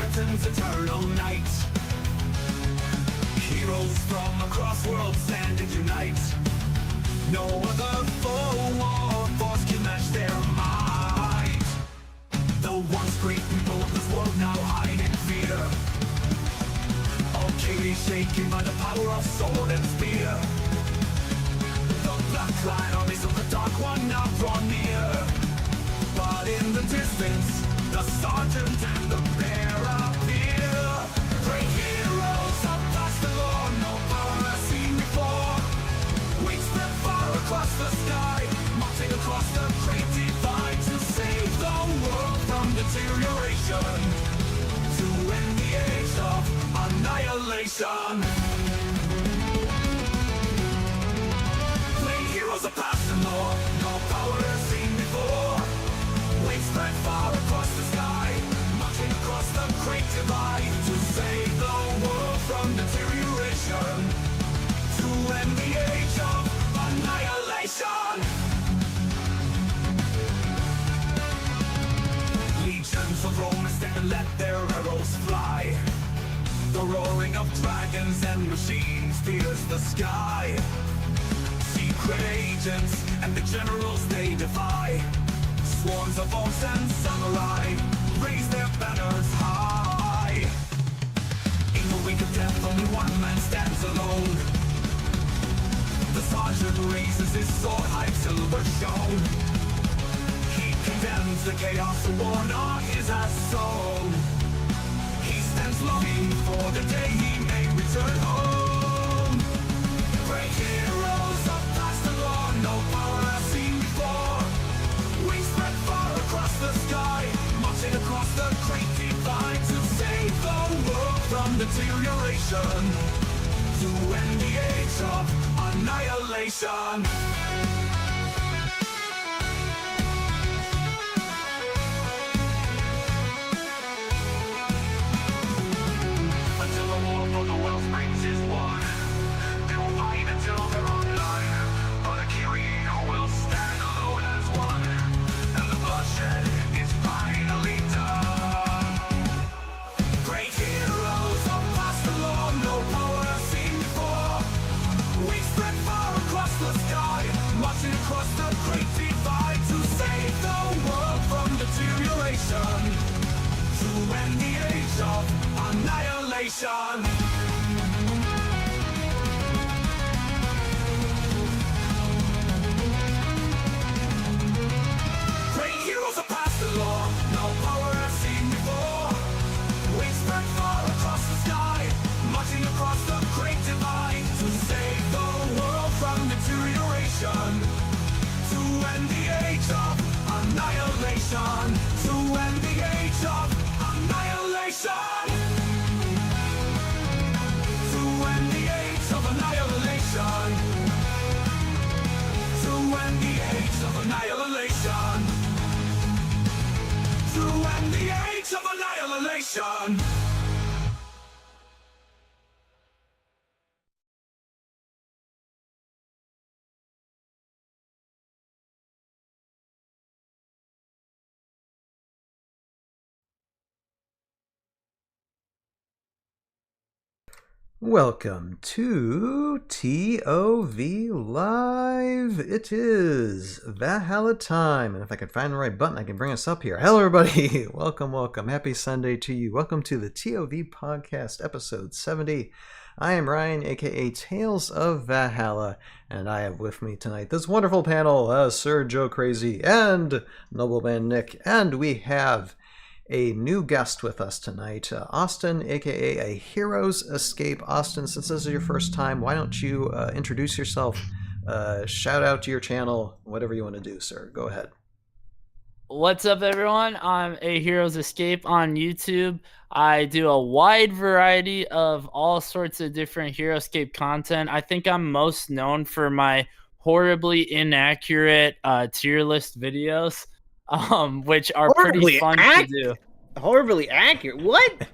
threatens eternal night. Heroes from across worlds stand and unite. No other foe or force can match their might. The once great people of this world now hide in fear. Arcady shaken by the power of sword and spear. The black-clad armies of the Dark One now draw near. But in the distance, the sergeant and the bear appear. Great heroes of past the law, no power has seen before. Wings spread far across the sky, marching across the great divide to save the world from deterioration, to end the age of annihilation. Great heroes of past the law, no power has seen before. Wings spread far across the sky, marching across the great divide to save the world from deterioration, to end the age of annihilation. Legions of Rome stand and let their arrows fly. The roaring of dragons and machines fills the sky. Secret agents and the generals they defy. Swarms of orcs and samurai raise their banners high. In the wake of death, only one man stands alone. The sergeant raises his sword, high silver shone. He condemns the chaos worn on his soul. He stands longing for the day he may return home. Great heroes of past the law, no power has seen before. Wings spread far across the sky, marching across the great divide to save the world from deterioration, to end the age of annihilation. Until the war for the world's brains is won, they will fight until they're online. But Akiri will stand alone as one, and the bloodshed is finally done. Great heroes of past the law, no power has seen before. We spread far across the sky, marching across the great divide to save the world from deterioration, to end the age of annihilation. Great heroes are past the law, no power has seen before. Wings spread far across the sky, marching across the great divide to save the world from deterioration, to end the age of annihilation, to end the age of annihilation, to end the age of annihilation, to end the age of annihilation, to end the age of annihilation. Welcome to ToV Live. It is Valhalla time, and if I can find the right button, I can bring us up here. Hello, everybody. Welcome. Happy Sunday to you. Welcome to the ToV Podcast, episode 70. I am Ryan, aka Tales of Valhalla, and I have with me tonight this wonderful panel, Sir Joe Crazy and Nobleman Nick, and we have a new guest with us tonight, Austin, aka a Heroes Escape. Austin, since this is your first time, why don't you introduce yourself, shout out to your channel, whatever you want to do, sir. Go ahead. What's up, everyone? I'm a Heroes Escape on YouTube. I do a wide variety of all sorts of different Heroscape content. I think I'm most known for my horribly inaccurate tier list videos, which are pretty fun to do. Horribly accurate? What?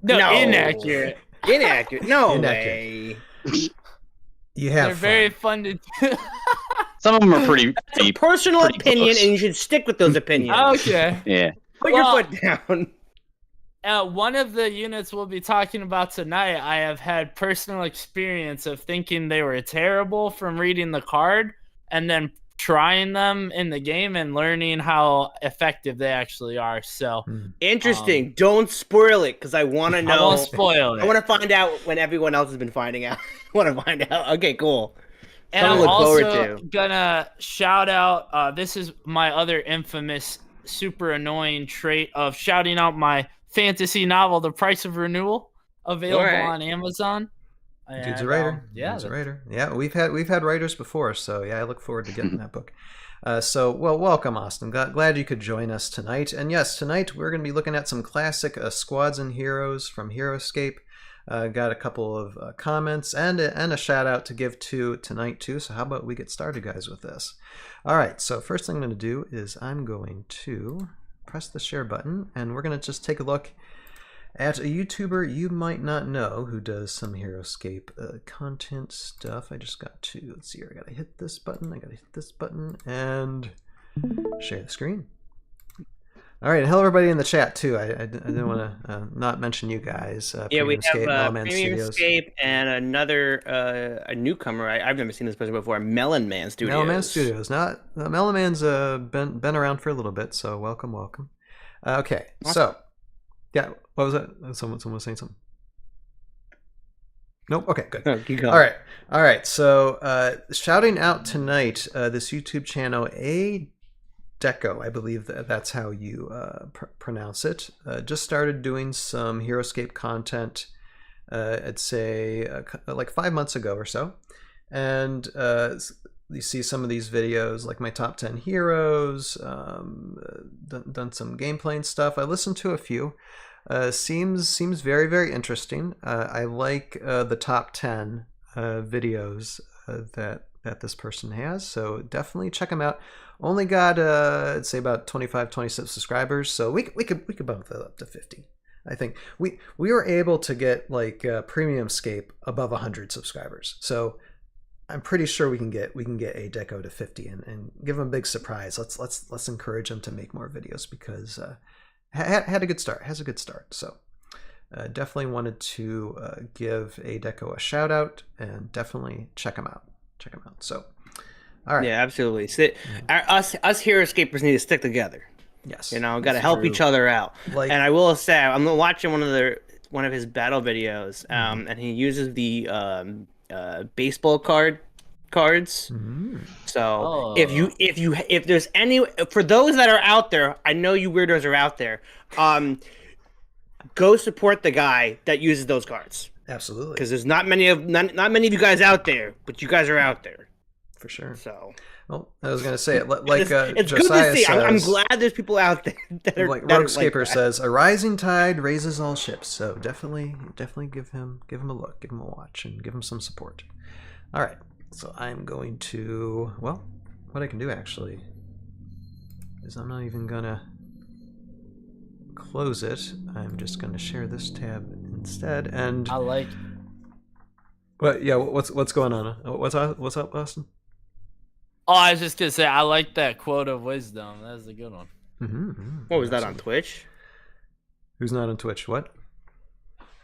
No, inaccurate. Inaccurate. No way. You have They're very fun to do. Some of them are pretty It's a deep. personal pretty opinion, close. and you should stick with those opinions. Okay. Yeah. Put your foot down. One of the units we'll be talking about tonight, I have had personal experience of thinking they were terrible from reading the card and then trying them in the game and learning how effective they actually are. So Interesting. Don't spoil it because I want to know. I won't spoil it. I want to find out when everyone else has been finding out. I want to find out. Okay, cool. And Something I'm to look forward also to. gonna shout out, this is my other infamous, super annoying trait of shouting out my fantasy novel, The Price of Renewal, available on Amazon. Dude's a And, writer. yeah, Dude's a writer. Yeah, we've had writers before, so yeah, I look forward to getting that book. Well, welcome, Austin. Glad you could join us tonight. And yes, tonight we're going to be looking at some classic squads and heroes from Heroscape. Got a couple of comments and a shout out to give to tonight too. So how about we get started, guys, with this? All right. So first thing I'm going to do is I'm going to press the share button, and we're going to just take a look at a YouTuber you might not know who does some Heroscape content stuff. I just got to, let's see here, I gotta hit this button, and share the screen. All right, hello everybody in the chat too. I didn't want to not mention you guys. Yeah, we have Melonman Premium Studios. Escape and another a newcomer. I've never seen this person before. Melon Man Studios. Melonman Studios. Not Melonman's been around for a little bit, so welcome. Okay, awesome. So yeah, what was that? Someone was saying something. Nope. Okay, good. No, keep going. All right. So shouting out tonight this YouTube channel, Deco, I believe that's how you pronounce it. Just started doing some Heroscape content, I'd say like 5 months ago or so. And you see some of these videos, like my top 10 heroes, done some gameplay and stuff. I listened to a few. Seems very, very interesting. I like the top 10 videos that this person has, so definitely check them out. Only got I'd say about 25, 26 subscribers, so we could bump that up to 50. I think we were able to get like Premium Scape above 100 subscribers, so I'm pretty sure we can get a Deco to 50 and give him a big surprise. Let's encourage him to make more videos because had a good start. Has a good start. So definitely wanted to give a Deco a shout out and definitely check him out. So. All right. Yeah, absolutely. Us Heroscapers need to stick together. Yes. Got to help each other out. Like, and I will say, I'm watching one of his battle videos, and he uses the baseball cards. So if there's any, for those that are out there, I know you weirdos are out there. Go support the guy that uses those cards. Absolutely. Because there's not many of you guys out there, but you guys are out there. For sure. So, well, I was going to say it like it's Josiah good to see. says, I'm glad there's people out there that are like that Roguescaper like says, a rising tide raises all ships. So definitely give him a look, give him a watch, and give him some support. All right. So I'm going to, well, what I can do actually is I'm not even gonna close it. I'm just gonna share this tab instead. And I like. But yeah, what's going on? What's up, Austin? Oh, I was just gonna say I like that quote of wisdom. That's a good one. What was that on Twitch? Who's not on Twitch? What?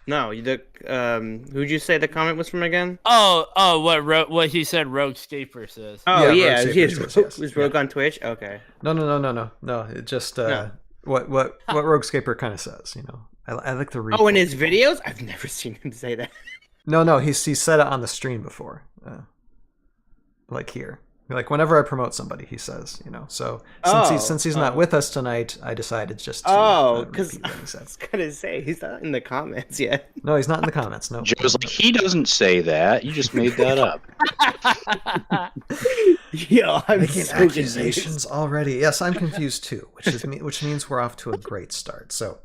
No, who'd you say the comment was from again? What he said. Roguescaper says. Oh yeah, is Rogue on Twitch? Okay. No. It just what Roguescaper kind of says. I like to read. Oh, in his videos, I've never seen him say that. No, he said it on the stream before, like here. Like whenever I promote somebody, he says, So since he's not with us tonight, I decided just to because I was gonna say he's not in the comments yet. No, he's not in the comments. No. Joe's like, he doesn't say that. You just made that up. Yeah, I'm making so accusations already. Yes, I'm confused too, which means we're off to a great start. So.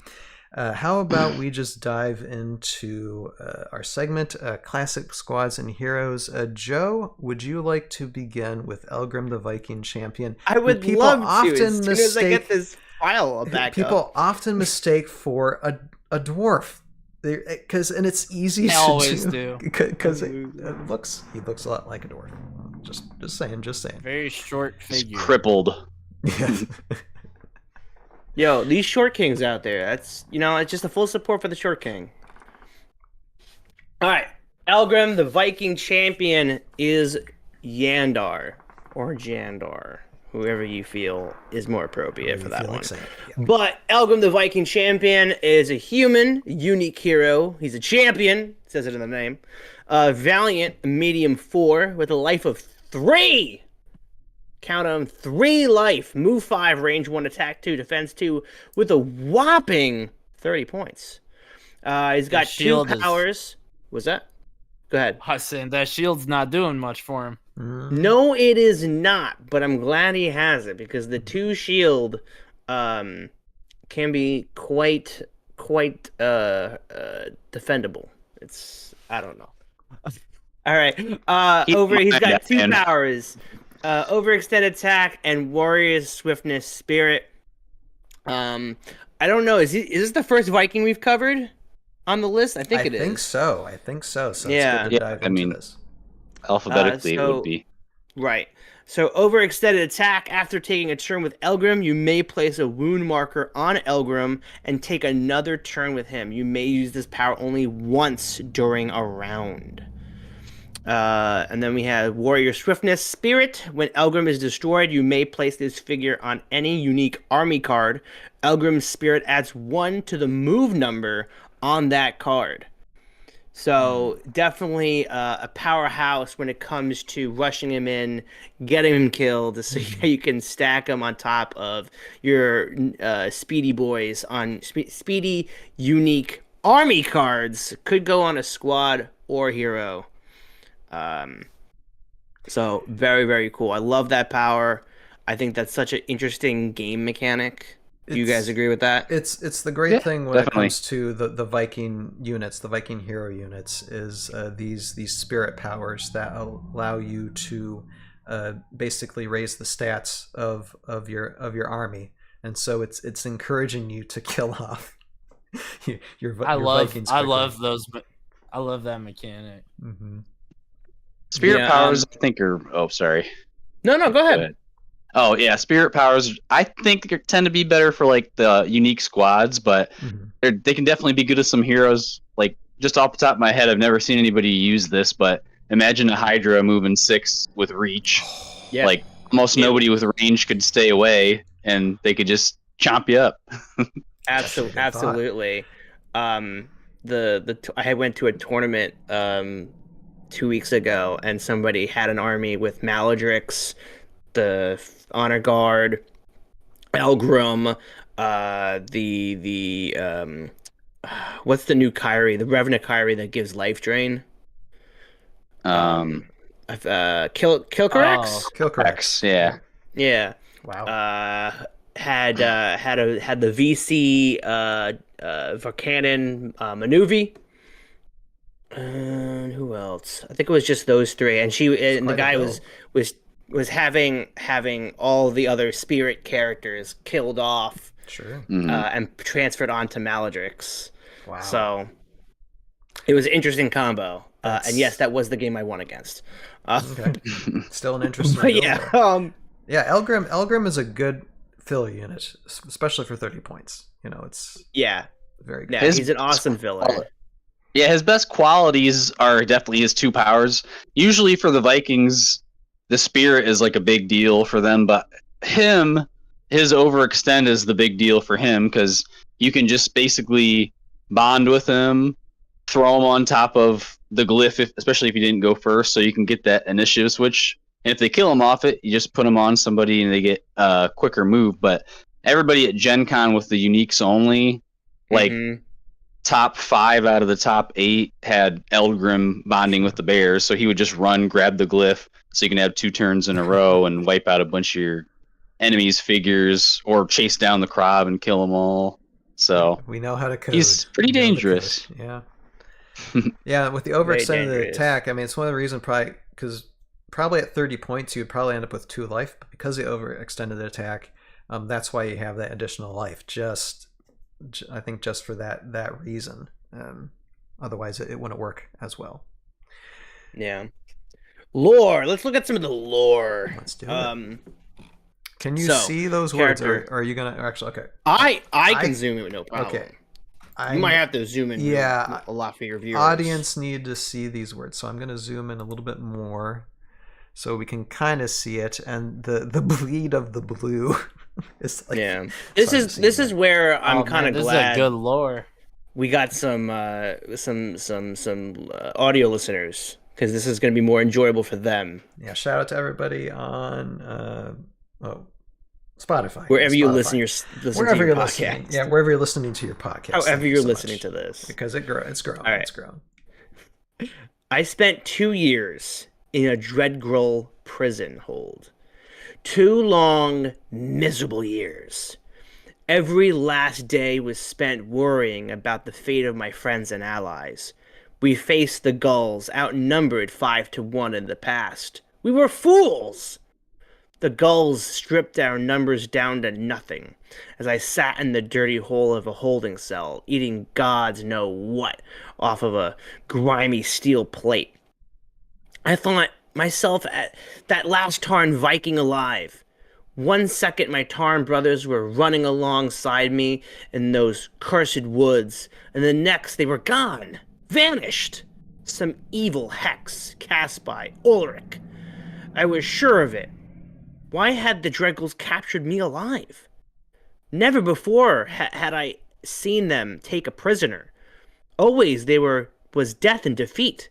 How about we just dive into our segment, Classic Squads and Heroes. Joe, would you like to begin with Eldgrim, the Viking Champion? I would love to. As soon as I get this file back people often mistake for a dwarf. And it's easy I to always do. Because he looks a lot like a dwarf. Just saying. Very short figure. Crippled. Yeah. Yo, these short kings out there. That's it's just a full support for the short king. All right, Eldgrim, the Viking champion, is Yandar or Jandar, whoever you feel is more appropriate for that one. But Eldgrim, the Viking champion, is a human, unique hero. He's a champion, says it in the name. Valiant, medium 4, with a life of 3. Count them, 3 life, move 5, range 1, attack 2, defense 2, with a whopping 30 points. He's got 2 powers. What's that? Go ahead. I was saying that shield's not doing much for him. No, it is not, but I'm glad he has it because the 2 shield can be quite defendable. I don't know. All right. He's got 2 powers. Overextended attack and warrior's swiftness spirit. I don't know. Is this the first Viking we've covered on the list? I think it is. I think so. So yeah. It's good to dive into this. Alphabetically, it would be. Right. So overextended attack. After taking a turn with Eldgrim, you may place a wound marker on Eldgrim and take another turn with him. You may use this power only once during a round. And then we have Warrior Swiftness Spirit. When Eldgrim is destroyed, you may place this figure on any unique army card. Eldgrim's Spirit adds 1 to the move number on that card. So definitely a powerhouse when it comes to rushing him in, getting him killed, so you can stack him on top of your speedy boys on speedy unique army cards. Could go on a squad or hero. So very, very cool. I love that power. I think that's such an interesting game mechanic. Do you guys agree with that? It's the great thing when it comes to the Viking units, the Viking hero units, is these spirit powers that allow you to basically raise the stats of your army, and so it's encouraging you to kill off your Vikings. I love that mechanic. Mm-hmm. Spirit powers, I think, are. Oh, sorry. No, go ahead. Oh yeah, spirit powers. I think they tend to be better for like the unique squads, but they can definitely be good as some heroes. Like just off the top of my head, I've never seen anybody use this, but imagine a Hydra moving 6 with reach. Yeah. Like almost nobody with range could stay away, and they could just chomp you up. Absolutely. I went to a tournament 2 weeks ago, and somebody had an army with Maladrix, the Honor Guard, Eldgrim, what's the new Kyrie? The Revenant Kyrie that gives life drain. Kilcarax? Kilcarax. Yeah. Yeah. Wow. Had the VC Varkanen Manuvi. And who else? I think it was just those 3. And the guy was having all the other spirit characters killed off, sure, and transferred onto Maladrix. Wow. So it was an interesting combo. And yes, that was the game I won against. Okay. Still an interesting. But yeah, Eldgrim is a good filler unit, especially for 30 points. It's very good. Yeah, he's an awesome filler. Yeah, his best qualities are definitely his 2 powers. Usually for the Vikings, the spirit is like a big deal for them, but his overextend is the big deal for him because you can just basically bond with him, throw him on top of the glyph, especially if you didn't go first, so you can get that initiative switch. And if they kill him off it, you just put him on somebody and they get a quicker move. But everybody at Gen Con with the uniques only, like top 5 out of the top 8 had Eldgrim bonding with the bears, so he would just run, grab the glyph, so you can have 2 turns in a row and wipe out a bunch of your enemies' figures, or chase down the crowd and kill them all. So we know how to code. He's pretty dangerous. Yeah. Yeah, with the overextended attack, I mean, it's one of the reasons probably at 30 points you'd probably end up with 2 life, but because of the overextended attack, that's why you have that additional life. I think just for that reason. Otherwise, it wouldn't work as well. Yeah. Lore. Let's look at some of the lore. Let's do it. Can you So, see those words, or character. are you gonna actually? Okay. I can zoom in with no problem. Okay. You might have to zoom in Yeah, a lot for your viewers. audience need to see these words, so I'm gonna zoom in a little bit more, so we can kind of see it. And the bleed of the blue is like This is where I'm kind of glad. This is a good lore. We got some audio listeners, because this is going to be more enjoyable for them. Yeah, shout out to everybody on Spotify. Wherever you listen, wherever to your you're podcast. listening. Yeah, wherever you're listening to your podcast. However Thank you you're so listening much. to this. Because it's grown. All right. It's grown. I spent 2 years in a Dreadgrull prison hold. 2 long, miserable years. Every last day was spent worrying about the fate of my friends and allies. We faced the gulls, outnumbered 5-1 in the past. We were fools! The gulls stripped our numbers down to nothing, as I sat in the dirty hole of a holding cell, eating gods know what off of a grimy steel plate. I thought myself at that last Tarn Viking alive. 1 second my Tarn brothers were running alongside me in those cursed woods, and the next they were gone, vanished. Some evil hex cast by Ulrich. I was sure of it. Why had the Dreadgulls captured me alive? Never before had I seen them take a prisoner. Always was death and defeat.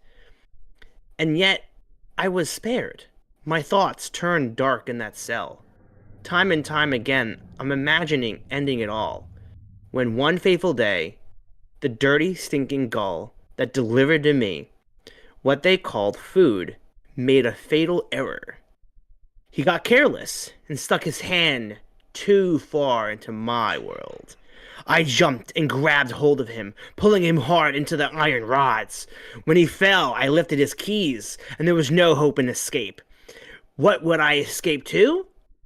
And yet I was spared. My thoughts turned dark in that cell. Time and time again, I'm imagining ending it all. When one fateful day, the dirty, stinking gull that delivered to me what they called food made a fatal error. He got careless and stuck his hand too far into my world. I jumped and grabbed hold of him, pulling him hard into the iron rods. When he fell, I lifted his keys, and there was no hope in escape. What would I escape to?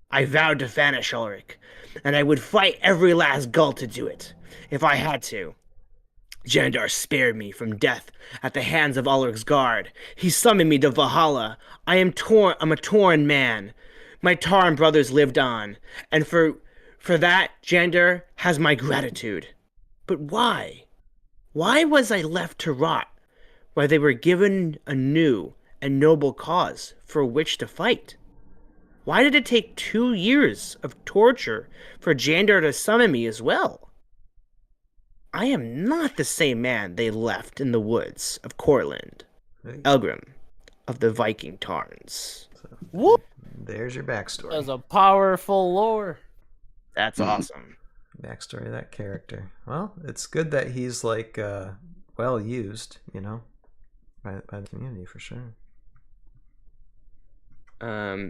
I vowed to vanish Ulrich, and I would fight every last gull to do it, if I had to. Jandar spared me from death at the hands of Ulrich's guard. He summoned me to Valhalla. I'm a torn man. My Tarn brothers lived on, and for that, Jandar has my gratitude. But why? Why was I left to rot, while they were given a new and noble cause for which to fight? Why did it take 2 years of torture for Jandar to summon me as well? I am not the same man they left in the woods of Cortland, Eldgrim, of the Viking Tarns. Whoop! There's your backstory. That's a powerful lore. That's awesome. Backstory of that character. Well, it's good that he's like well used, you know, by the community for sure.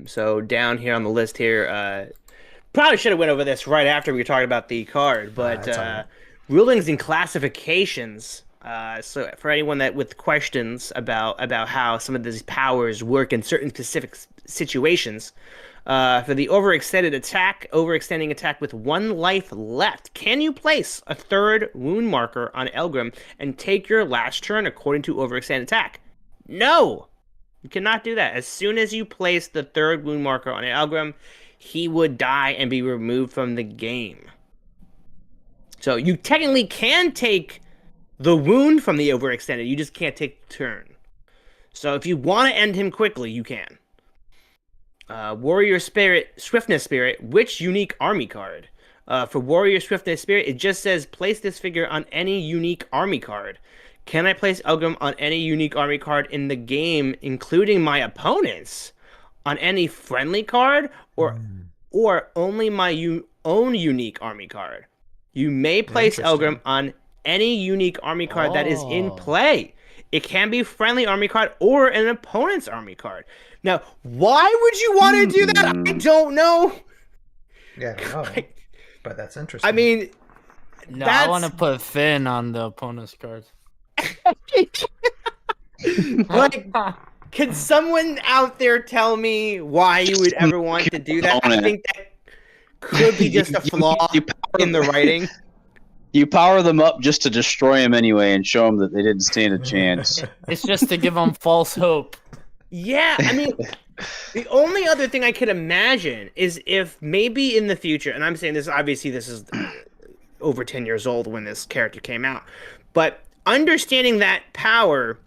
So down here on the list here, probably should have went over this right after we were talking about the card, but rulings and classifications. So for anyone that with questions about how some of these powers work in certain specific situations, for the overextending attack with 1 life left, can you place a 3rd wound marker on Eldgrim and take your last turn according to overextended attack? No! You cannot do that. As soon as you place the 3rd wound marker on Eldgrim, he would die and be removed from the game. So you technically can take the wound from the overextended, you just can't take the turn. So if you want to end him quickly, you can. Warrior Spirit, Swiftness Spirit, which unique army card? For Warrior Swiftness Spirit, it just says place this figure on any unique army card. Can I place Eldgrim on any unique army card in the game, including my opponent's? On any friendly card, or only my own unique army card? You may place Eldgrim on any unique army card that is in play. It can be friendly army card or an opponent's army card. Now, why would you want to do that? I don't know. Yeah, I don't know. But that's interesting. I mean, no, I want to put Finn on the opponent's cards. Like, can someone out there tell me why you would ever want to do that? I think that could be just a flaw in the writing. You power them up just to destroy them anyway and show them that they didn't stand a chance. It's just to give them false hope. Yeah, I mean, The only other thing I could imagine is if maybe in the future, and I'm saying this, obviously this is over 10 years old when this character came out, but understanding that power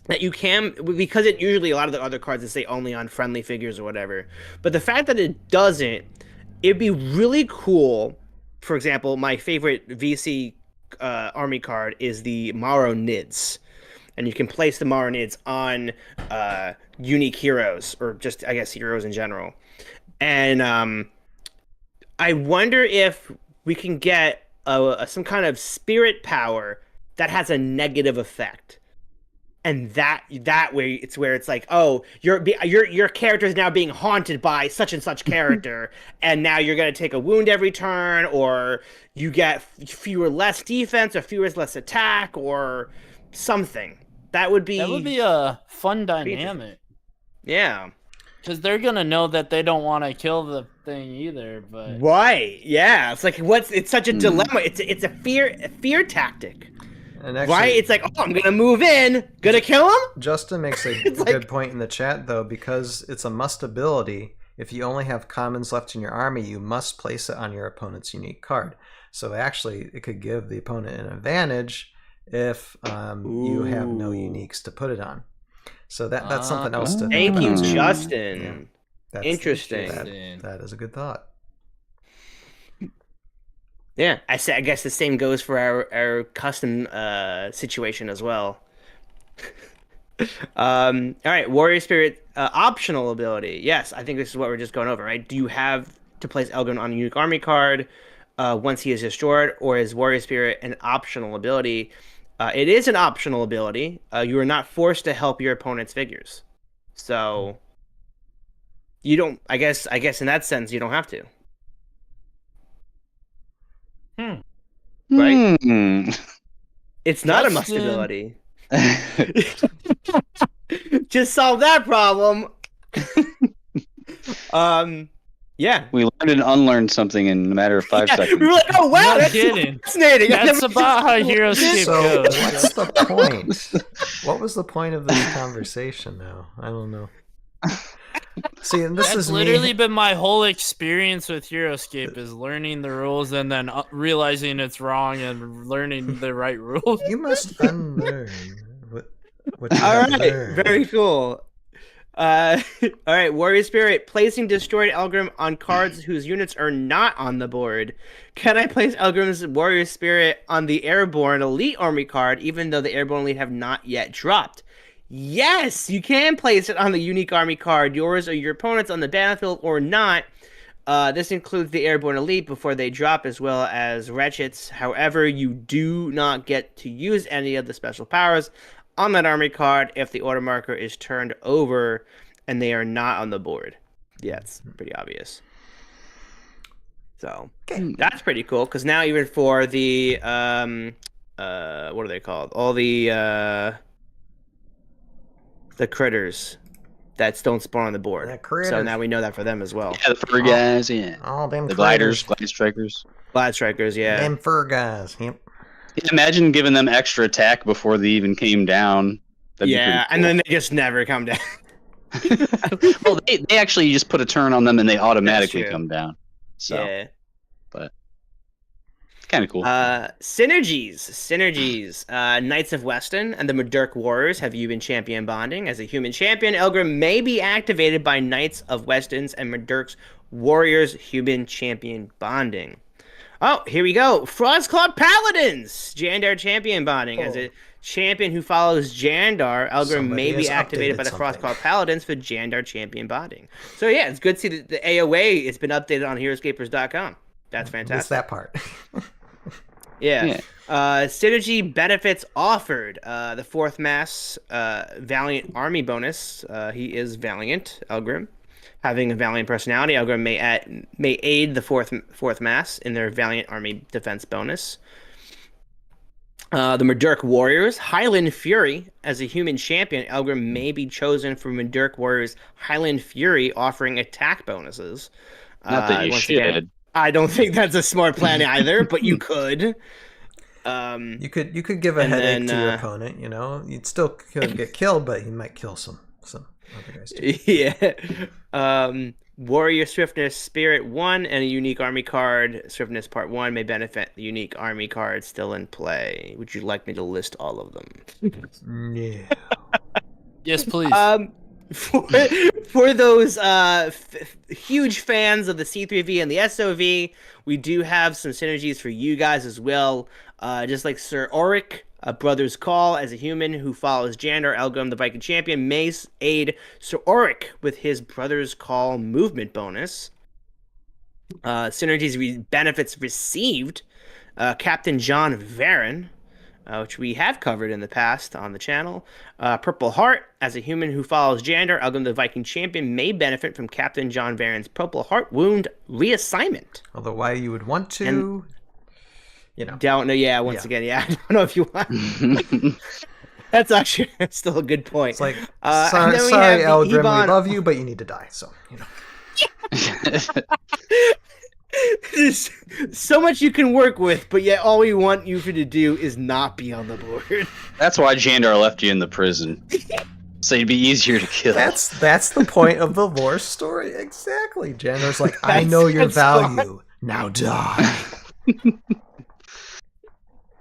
that you can, because it usually, a lot of the other cards that say only on friendly figures or whatever, but the fact that it doesn't, it'd be really cool. For example, my favorite VC army card is the Morrow Nids. And you can place the Morrow Nids on unique heroes, or just, I guess, heroes in general. And I wonder if we can get some kind of spirit power that has a negative effect. And that way, it's where it's like, oh, your character is now being haunted by such and such character, and now you're gonna take a wound every turn, or you get fewer less defense, or fewer less attack, or something. That would be a fun dynamic. Yeah, because they're gonna know that they don't want to kill the thing either. But right, yeah, it's like it's such a dilemma. It's a fear tactic. And actually, right? It's like, oh, I'm gonna move in, gonna kill him. Justin makes a good point in the chat, though, because it's a must ability. If you only have commons left in your army, you must place it on your opponent's unique card. So actually, it could give the opponent an advantage if you have no uniques to put it on. So that's something else to think Thank you, about. Justin. Yeah. Interesting. That is a good thought. Yeah, I guess the same goes for our custom situation as well. All right, Warrior Spirit optional ability. Yes, I think this is what we're just going over, right? Do you have to place Eldgrim on a unique army card once he is destroyed, or is Warrior Spirit an optional ability? It is an optional ability. You are not forced to help your opponent's figures, so you don't. I guess in that sense, you don't have to. Right? It's not a must ability. Just solve that problem. Yeah. We learned and unlearned something in a matter of 5 seconds. We were like, oh wow, No that's kidding. fascinating. That's about how Heroscape So goes. what's the point? What was the point of this conversation now? I don't know. See, and this That's is literally me. been my whole experience with Heroscape, is learning the rules and then realizing it's wrong and learning the right rules. You must unlearn what you All have right, learned. very cool. All right, Warrior Spirit, placing destroyed Eldgrim on cards whose units are not on the board. Can I place Eldgrim's Warrior Spirit on the Airborne Elite Army card, even though the Airborne Elite have not yet dropped? Yes, you can place it on the unique army card, yours or your opponent's on the battlefield or not. This includes the Airborne Elite before they drop, as well as Wretcheds. However, you do not get to use any of the special powers on that army card if the order marker is turned over and they are not on the board. Yeah, it's pretty obvious. So that's pretty cool, because now even for the what are they called? All the critters that don't spawn on the board. The critters. So now we know that for them as well. Yeah, the fur guys, yeah. All them The gliders, critters. glide strikers. Glide strikers, yeah. Them fur guys. Yep. Imagine giving them extra attack before they even came down. That'd be Yeah, pretty and then they just never come down. cool. Well, they actually just put a turn on them and they automatically true. come down. So, Yeah. but it's kind of cool. Synergies. Knights of Weston and the Mudurk Warriors have human champion bonding. As a human champion, Eldgrim may be activated by Knights of Weston's and Mudurk's Warriors human champion bonding. Oh, here we go. Frostclaw Paladins! Jandar champion bonding. As a champion who follows Jandar, Eldgrim Somebody may be has activated by the updated something. Frostclaw Paladins for Jandar champion bonding. So yeah, it's good to see that the AOA has been updated on HeroScapers.com. That's fantastic. Missed that part. Yeah. Synergy benefits offered. The 4th Mass Valiant Army bonus. He is Valiant, Eldgrim. Having a Valiant personality, Eldgrim may aid the 4th Mass in their Valiant Army defense bonus. The Mudurk Warriors, Highland Fury. As a human champion, Eldgrim may be chosen for Mudurk Warriors Highland Fury, offering attack bonuses. Not that you once should. again, I don't think that's a smart plan either, but you could. You could give a And headache then, to your opponent. You know, you'd still get killed, but he might kill some. other guys do. Yeah. Warrior Swiftness Spirit 1 and a unique army card. Swiftness Part 1 may benefit the unique army cards still in play. Would you like me to list all of them? Yeah. Yes, please. For those huge fans of the C3V and the SOV, we do have some synergies for you guys as well. Just like Sir Auric, a Brother's Call, as a human who follows Jander Elgrim, the Viking Champion, may aid Sir Auric with his Brother's Call movement bonus. Synergies benefits received. Captain John Varen, which we have covered in the past on the channel. Purple Heart, as a human who follows Jander Elgrim, the Viking Champion, may benefit from Captain John Varen's Purple Heart wound reassignment. Although why you would want to... Don't know. Yeah, once again, I don't know if you want. That's actually still a good point. It's like, sorry, Eldgrim, we love you, but you need to die. So, There's so much you can work with, but yet all we want you to do is not be on the board. That's why Jandar left you in the prison. So it'd be easier to kill. That's the point of the lore story. Exactly. Jandar's like, I know your value. Now die.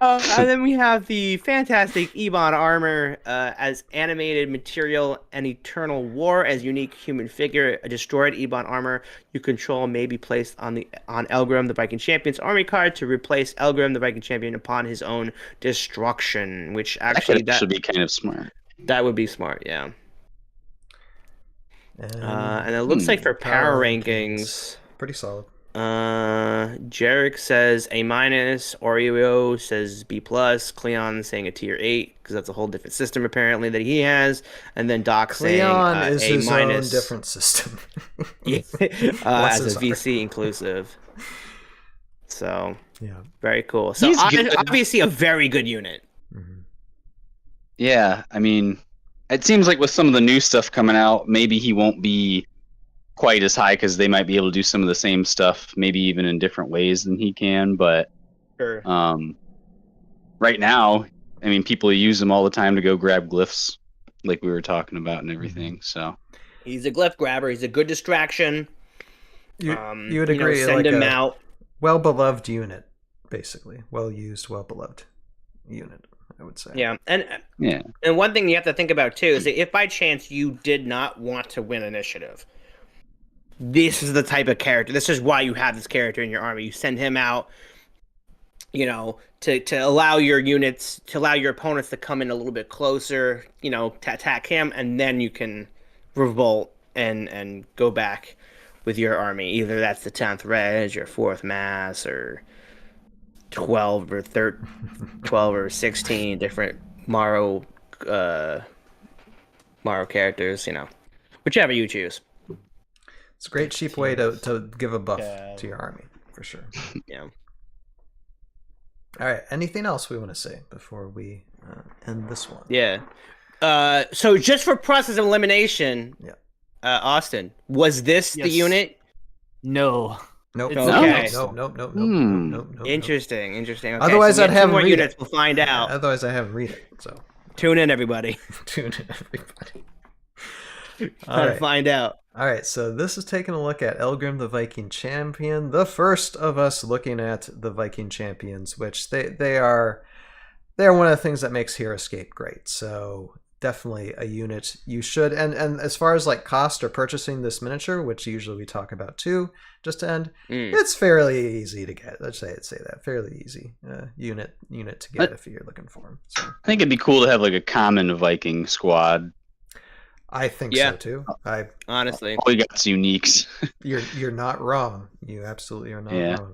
And then we have the fantastic Ebon armor as animated material and Eternal War as unique human figure. A destroyed Ebon armor you control may be placed on Eldgrim, the Viking Champion's army card to replace Eldgrim, the Viking Champion, upon his own destruction. Which actually that should be kind of smart. That would be smart, yeah. And it looks like for power rankings, pretty solid. Jarek says A-, Oreo says B+, Cleon saying a tier 8 because that's a whole different system apparently that he has, and then Doc Cleon saying is A-, his own different system. as a VC inclusive. So yeah, very cool. So obviously a very good unit. Mm-hmm. Yeah, I mean, it seems like with some of the new stuff coming out, maybe he won't be quite as high because they might be able to do some of the same stuff, maybe even in different ways than he can. But sure. Right now, I mean, people use them all the time to go grab glyphs, like we were talking about and everything. So he's a glyph grabber. He's a good distraction. You would agree, send him out. Well-beloved unit, basically. Well-used, well-beloved unit, I would say. Yeah, and one thing you have to think about too is that if by chance you did not want to win initiative, this is the type of character. This is why you have this character in your army. You send him out, to allow your units, to allow your opponents to come in a little bit closer, to attack him, and then you can revolt and go back with your army. Either that's the 10th Reg or 4th Mass or 12 or 16 different Morrow characters, whichever you choose. It's a great cheap way to give a buff to your army, for sure. Yeah. All right. Anything else we want to say before we end this one? Yeah. So just for process of elimination, Austin, was this the unit? No. Nope. Okay. Nope. Interesting. Okay, Otherwise, so I'd have more read units. it. We'll find out. Otherwise, I have read it. So tune in, everybody. Tune in, everybody. Gotta find out. All right, so this is taking a look at Eldgrim, the Viking Champion, the first of us looking at the Viking Champions, which they are one of the things that makes Heroscape great. So definitely a unit you should, and as far as like cost or purchasing this miniature, which usually we talk about too, just to end, it's fairly easy to get. Let's say that fairly easy unit to get if you're looking for them. So I think it'd be cool to have like a common Viking squad. I think so too. Honestly, all you got's uniques. You're not wrong. You absolutely are not wrong.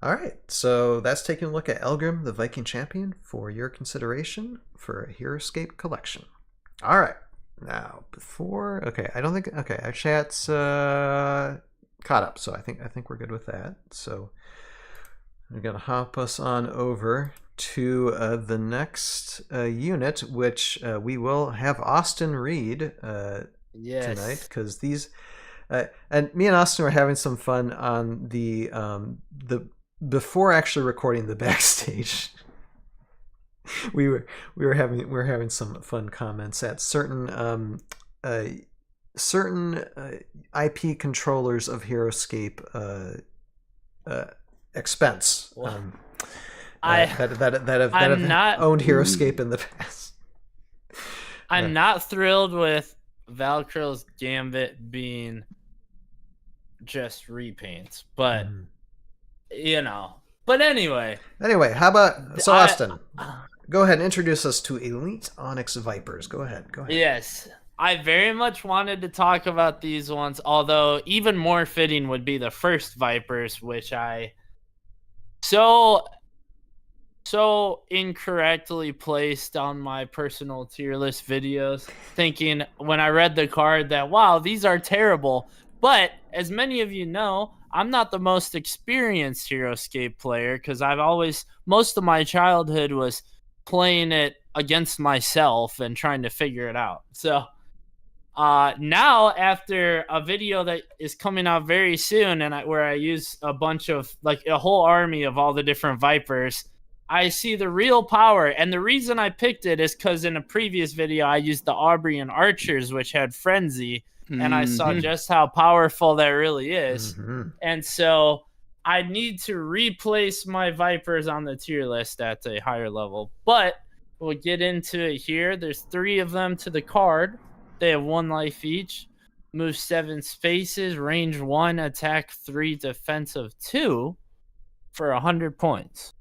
All right, so that's taking a look at Eldgrim, the Viking Champion, for your consideration for a Heroscape collection. All right, now our chat's caught up, so I think we're good with that. So I'm gonna hop us on over to the next unit, which we will have Austin read tonight, because these and me and Austin were having some fun on the before actually recording the backstage. we were having some fun comments at certain certain IP controllers of Heroscape expense. That have not owned Heroscape in the past. I'm not thrilled with Valkyrie's Gambit being just repaints, but you know. But anyway, how about Austin? Go ahead and introduce us to Elite Onyx Vipers. Go ahead. Yes, I very much wanted to talk about these ones, although even more fitting would be the first Vipers, which I so incorrectly placed on my personal tier list videos, thinking when I read the card that, wow, these are terrible. But as many of you know, I'm not the most experienced Heroscape player because most of my childhood was playing it against myself and trying to figure it out. So now, after a video that is coming out very soon, where I use a bunch of, like, a whole army of all the different Vipers, I see the real power. And the reason I picked it is because in a previous video, I used the Aubrian Archers, which had Frenzy, and I saw just how powerful that really is. And so I need to replace my Vipers on the tier list at a higher level. But we'll get into it here. There's 3 of them to the card. They have 1 life each. Move 7 spaces. Range 1, attack 3, defensive 2 for 100 points.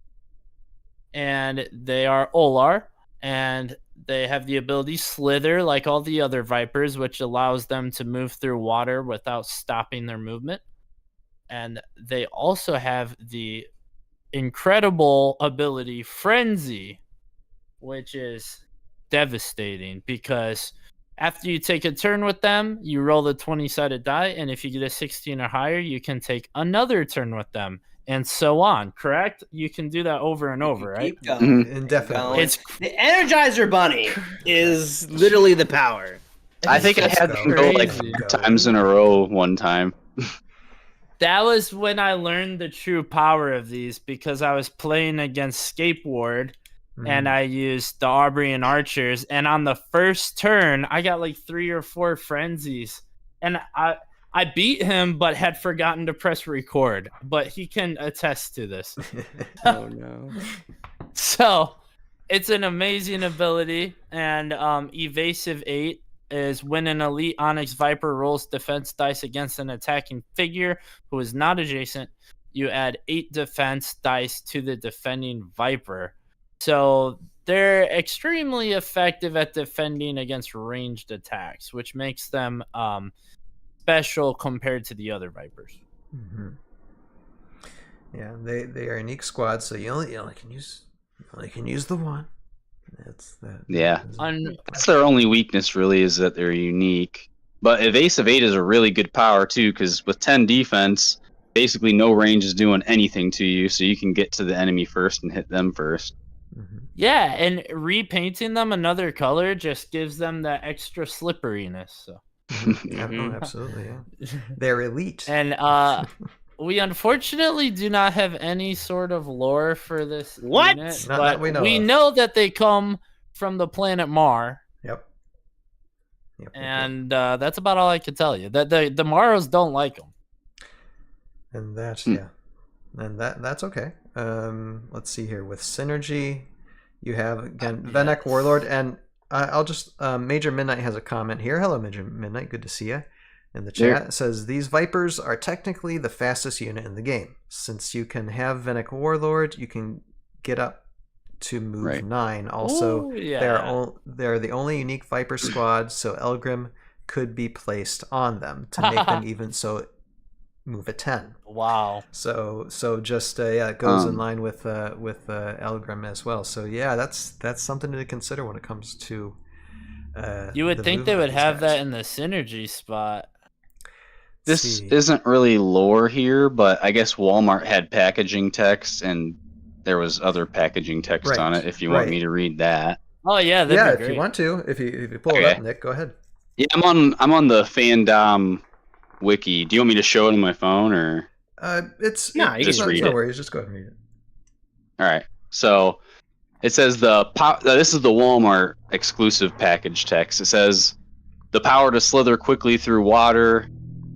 And they are Olar, and they have the ability Slither like all the other Vipers, which allows them to move through water without stopping their movement. And they also have the incredible ability Frenzy, which is devastating because after you take a turn with them, you roll the 20-sided die, and if you get a 16 or higher, you can take another turn with them, and so on, correct? You can do that over and over, right? Keep going. Indefinitely. It's The Energizer Bunny is literally the power. I think I had them go like crazy. 5 times in a row one time. That was when I learned the true power of these, because I was playing against Skateboard, and I used the Aubrian Archers, and on the first turn, I got like 3 or 4 frenzies, and I beat him, but had forgotten to press record. But he can attest to this. Oh no! So it's an amazing ability, and Evasive 8 is when an Elite Onyx Viper rolls defense dice against an attacking figure who is not adjacent, you add 8 defense dice to the defending Viper. So they're extremely effective at defending against ranged attacks, which makes them special compared to the other Vipers. Yeah, they are unique squads, so you only can use the one. That's that. Yeah. That's their only weakness, really, is that they're unique. But Evasive 8 is a really good power, too, because with 10 defense, basically no range is doing anything to you, so you can get to the enemy first and hit them first. Yeah, and repainting them another color just gives them that extra slipperiness. So. Yeah, no, absolutely, yeah. They're elite. And we unfortunately do not have any sort of lore for this What? unit, Not but that we know of. know that they come from the planet Mar. Yep. And that's about all I can tell you. That the Maros don't like them. And that's that's okay. Let's see here. With synergy, you have again Venek Warlord, and I'll just Major Midnight has a comment here. Hello, Major Midnight. Good to see you. In the chat, it says these Vipers are technically the fastest unit in the game. Since you can have Venek Warlord, you can get up to move 9. Also, Ooh, yeah. they're the only unique Viper squad, so Eldgrim could be placed on them to make them even so move at 10. Wow. So just it goes in line with Eldgrim as well. So yeah, that's something to consider when it comes to. You would the think they movement would of these have guys. that in the synergy spot. This isn't really lore here, but I guess Walmart had packaging text, and there was other packaging text on it. If you want me to read that. Oh yeah, that'd Yeah, be if great. you want to, if you pull it up, Nick, go ahead. Yeah, I'm on the Fandom wiki. Do you want me to show it on my phone, or? It's No, you just no, read no it. worries, just go ahead and read it. All right. So it says this is the Walmart exclusive package text. It says the power to slither quickly through water,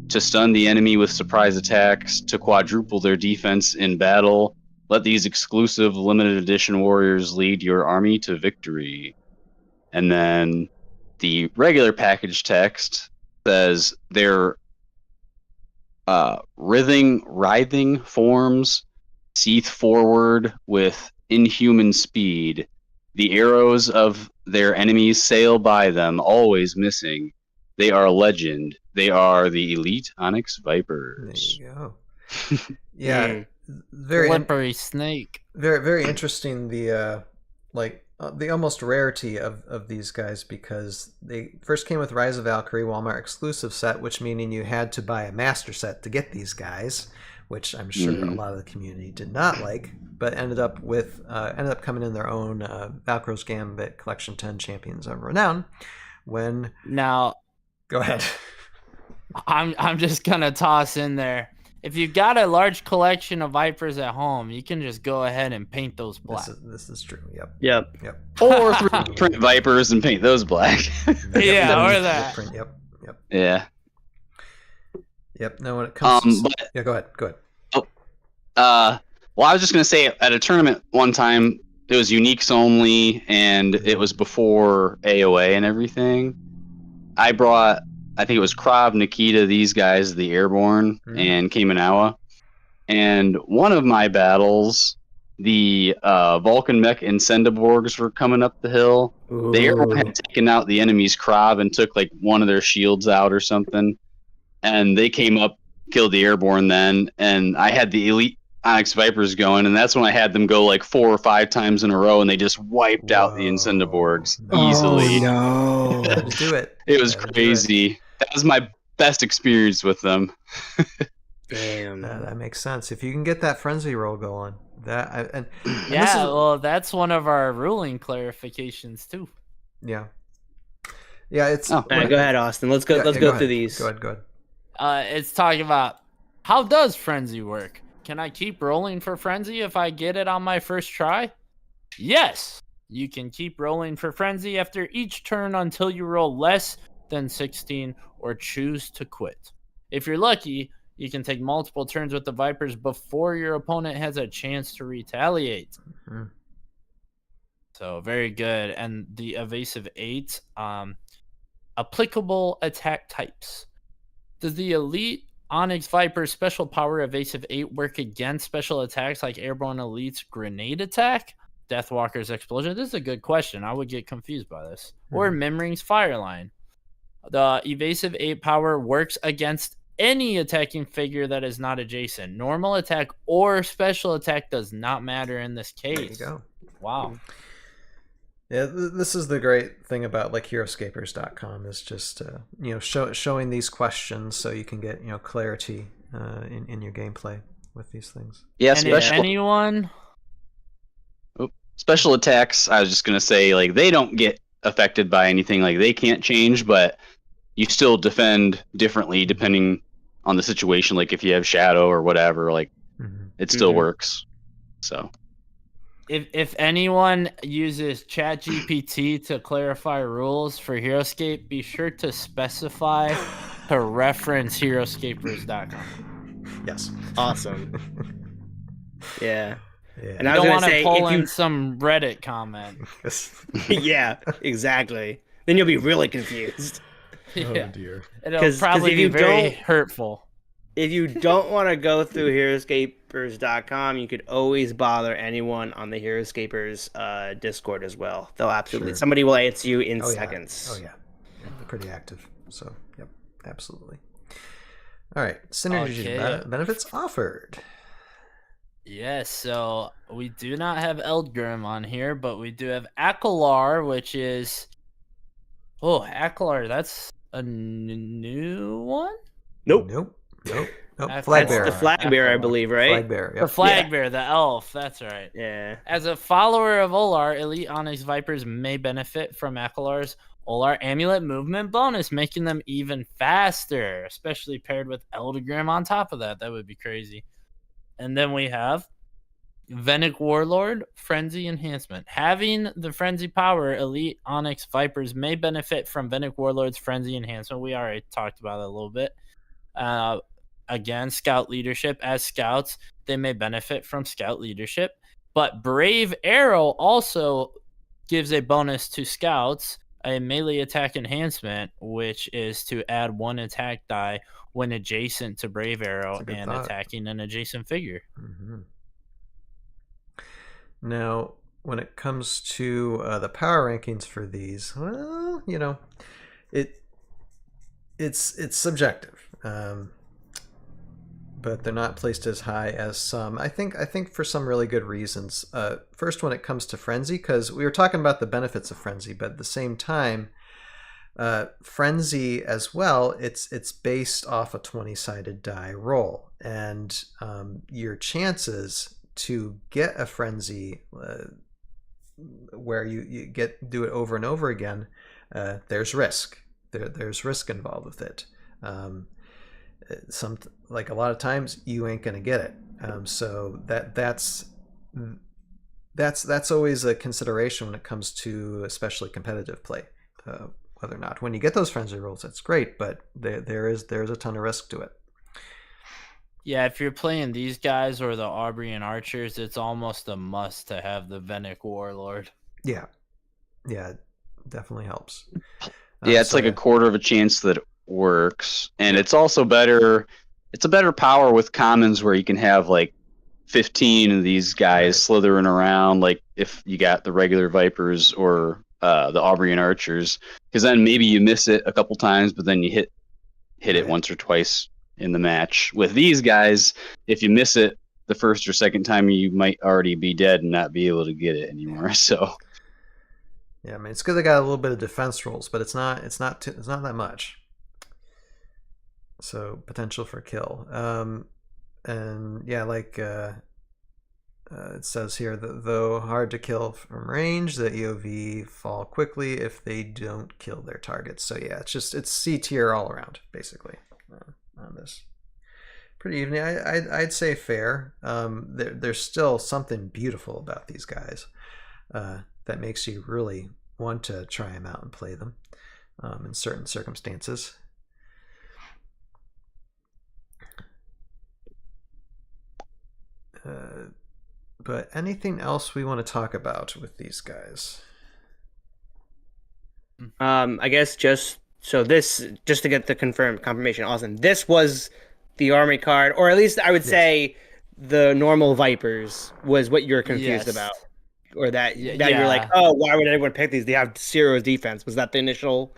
to stun the enemy with surprise attacks, to quadruple their defense in battle. Let these exclusive limited edition warriors lead your army to victory. And then the regular package text says their writhing forms seeth forward with inhuman speed. The arrows of their enemies sail by them, always missing. They are a legend. They are the elite Onyx Vipers. There you go. Yeah, very Slippery snake. very very interesting. The the almost rarity of these guys, because they first came with Rise of Valkyrie Walmart exclusive set, which meaning you had to buy a master set to get these guys, which I'm sure a lot of the community did not like, but ended up coming in their own Valkyrie's Gambit Collection 10 Champions of Renown. When Now, go ahead. I'm just gonna toss in there. If you've got a large collection of Vipers at home, you can just go ahead and paint those black. This is true. Yep. Yep. Or 3D print Vipers and paint those black. Yeah, or that. Yep. Yeah. Yep. No, when it comes to... Yeah, go ahead. Well, I was just going to say, at a tournament one time, it was uniques only, and it was before AOA and everything. I brought, I think it was Krav, Nikita, these guys, the Airborne, and Kaminawa. And one of my battles, the Vulcan mech Incendiborgs were coming up the hill. Ooh. The Airborne had taken out the enemy's Krav and took like one of their shields out or something. And they came up, killed the Airborne then, and I had the elite Onyx Vipers going, and that's when I had them go like 4 or 5 times in a row, and they just wiped out the Incendiborgs easily. Oh, no. You had to do it. It was crazy. That was my best experience with them. Damn. That makes sense. If you can get that frenzy roll going, and Yeah, this is, well, that's one of our ruling clarifications too. yeah, it's. Oh. All right, go ahead, Austin. Let's go. Yeah, let's yeah, go go through ahead. these. Go ahead. It's talking about how does frenzy work? Can I keep rolling for frenzy if I get it on my first try? Yes, you can keep rolling for frenzy after each turn until you roll less than 16 or choose to quit. If you're lucky, you can take multiple turns with the Vipers before your opponent has a chance to retaliate. Mm-hmm. So very good. And the evasive 8, applicable attack types. Does the elite Onyx Viper special power evasive 8 work against special attacks like Airborne Elite's grenade attack, Deathwalker's explosion? This is a good question. I would get confused by this. Or Mimring's fireline. The evasive 8 power works against any attacking figure that is not adjacent. Normal attack or special attack does not matter in this case. There you go. Wow. Yeah, this is the great thing about like Heroscapers.com is just showing these questions so you can get clarity in your gameplay with these things. Yeah, And if anyone... special attacks, I was just going to say, like, they don't get affected by anything. Like, they can't change, but you still defend differently depending on the situation. Like, if you have shadow or whatever, like, it still works. So... If anyone uses ChatGPT to clarify rules for Heroscape, be sure to specify to reference Heroscapers.com. Yes. Awesome. Yeah. Yeah. And I I was don't gonna want to say, pull if you in some Reddit comment. yeah, exactly. Then you'll be really confused. Yeah. dear. It'll 'Cause probably if be you very don't- hurtful. If you don't want to go through Heroscapers.com, you could always bother anyone on the Heroscapers Discord as well. They'll absolutely, somebody will answer you in seconds. Oh yeah, they're pretty active. So yep, absolutely. All right, synergy Okay. benefits offered. Yes, so we do not have Eldgrim on here, but we do have Akalar, which is... Oh, Akalar, that's a new one? Nope. That's Flag That's bearer. the flag bearer, I believe, right? Flag bearer. The Yep. flag bearer, the elf, that's right. Yeah. As a follower of Olar, Elite Onyx Vipers may benefit from Akalar's Olar Amulet movement bonus, making them even faster, especially paired with Eldgrim on top of that. That would be crazy. And then we have Venic Warlord, Frenzy Enhancement. Having the Frenzy power, Elite Onyx Vipers may benefit from Venic Warlord's Frenzy Enhancement. We already talked about it a little bit. Again, Scout Leadership. As Scouts, they may benefit from Scout Leadership. But Brave Arrow also gives a bonus to Scouts, a melee attack enhancement, which is to add 1 attack die when adjacent to Brave Arrow and attacking an adjacent figure. Mm-hmm. Now, when it comes to the power rankings for these, well, you know, it's subjective, but they're not placed as high as some. I think for some really good reasons. First, when it comes to Frenzy, because we were talking about the benefits of Frenzy, but at the same time, Frenzy as well, it's based off a 20-sided die roll, and your chances to get a Frenzy where you do it over and over again, there's risk. There's risk involved with it. Like a lot of times you ain't gonna get it. So that's always a consideration when it comes to especially competitive play. Whether or not when you get those Frenzy rolls, that's great, but there's a ton of risk to it. Yeah, if you're playing these guys or the Aubrian Archers, it's almost a must to have the Venic Warlord. Yeah, it definitely helps. Yeah, it's like a quarter of a chance that it works, and it's also better. It's a better power with commons where you can have like 15 of these guys slithering around, like if you got the regular Vipers or the Aubrian Archers, because then maybe you miss it a couple times, but then you hit it once or twice in the match. With these guys, if you miss it the first or second time, you might already be dead and not be able to get it anymore. So yeah, I mean, it's good they got a little bit of defense rolls, but it's not that much. So potential for kill. And yeah, like it says here, that though hard to kill from range, the EOV fall quickly if they don't kill their targets. So yeah, it's C tier all around, basically. On this, pretty even. I'd say fair. There's still something beautiful about these guys that makes you really want to try them out and play them in certain circumstances. But anything else we want to talk about with these guys? I guess just to get the confirmation, Austin, this was the army card, or at least I would say the normal Vipers was what you're confused about, or that you're like, oh, why would anyone pick these? They have zero defense. Was that the initial?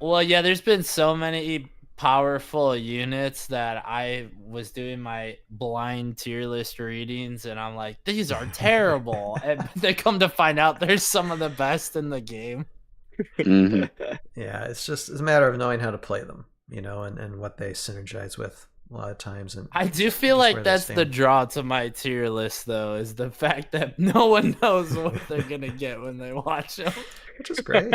Well, yeah, there's been so many powerful units that I was doing my blind tier list readings, and I'm like, these are terrible. And they come to find out there's some of the best in the game. Mm-hmm. Yeah, it's a matter of knowing how to play them, you know, and what they synergize with a lot of times. And I do feel like that's the draw to my tier list, though, is the fact that no one knows what they're gonna get when they watch them, which is great.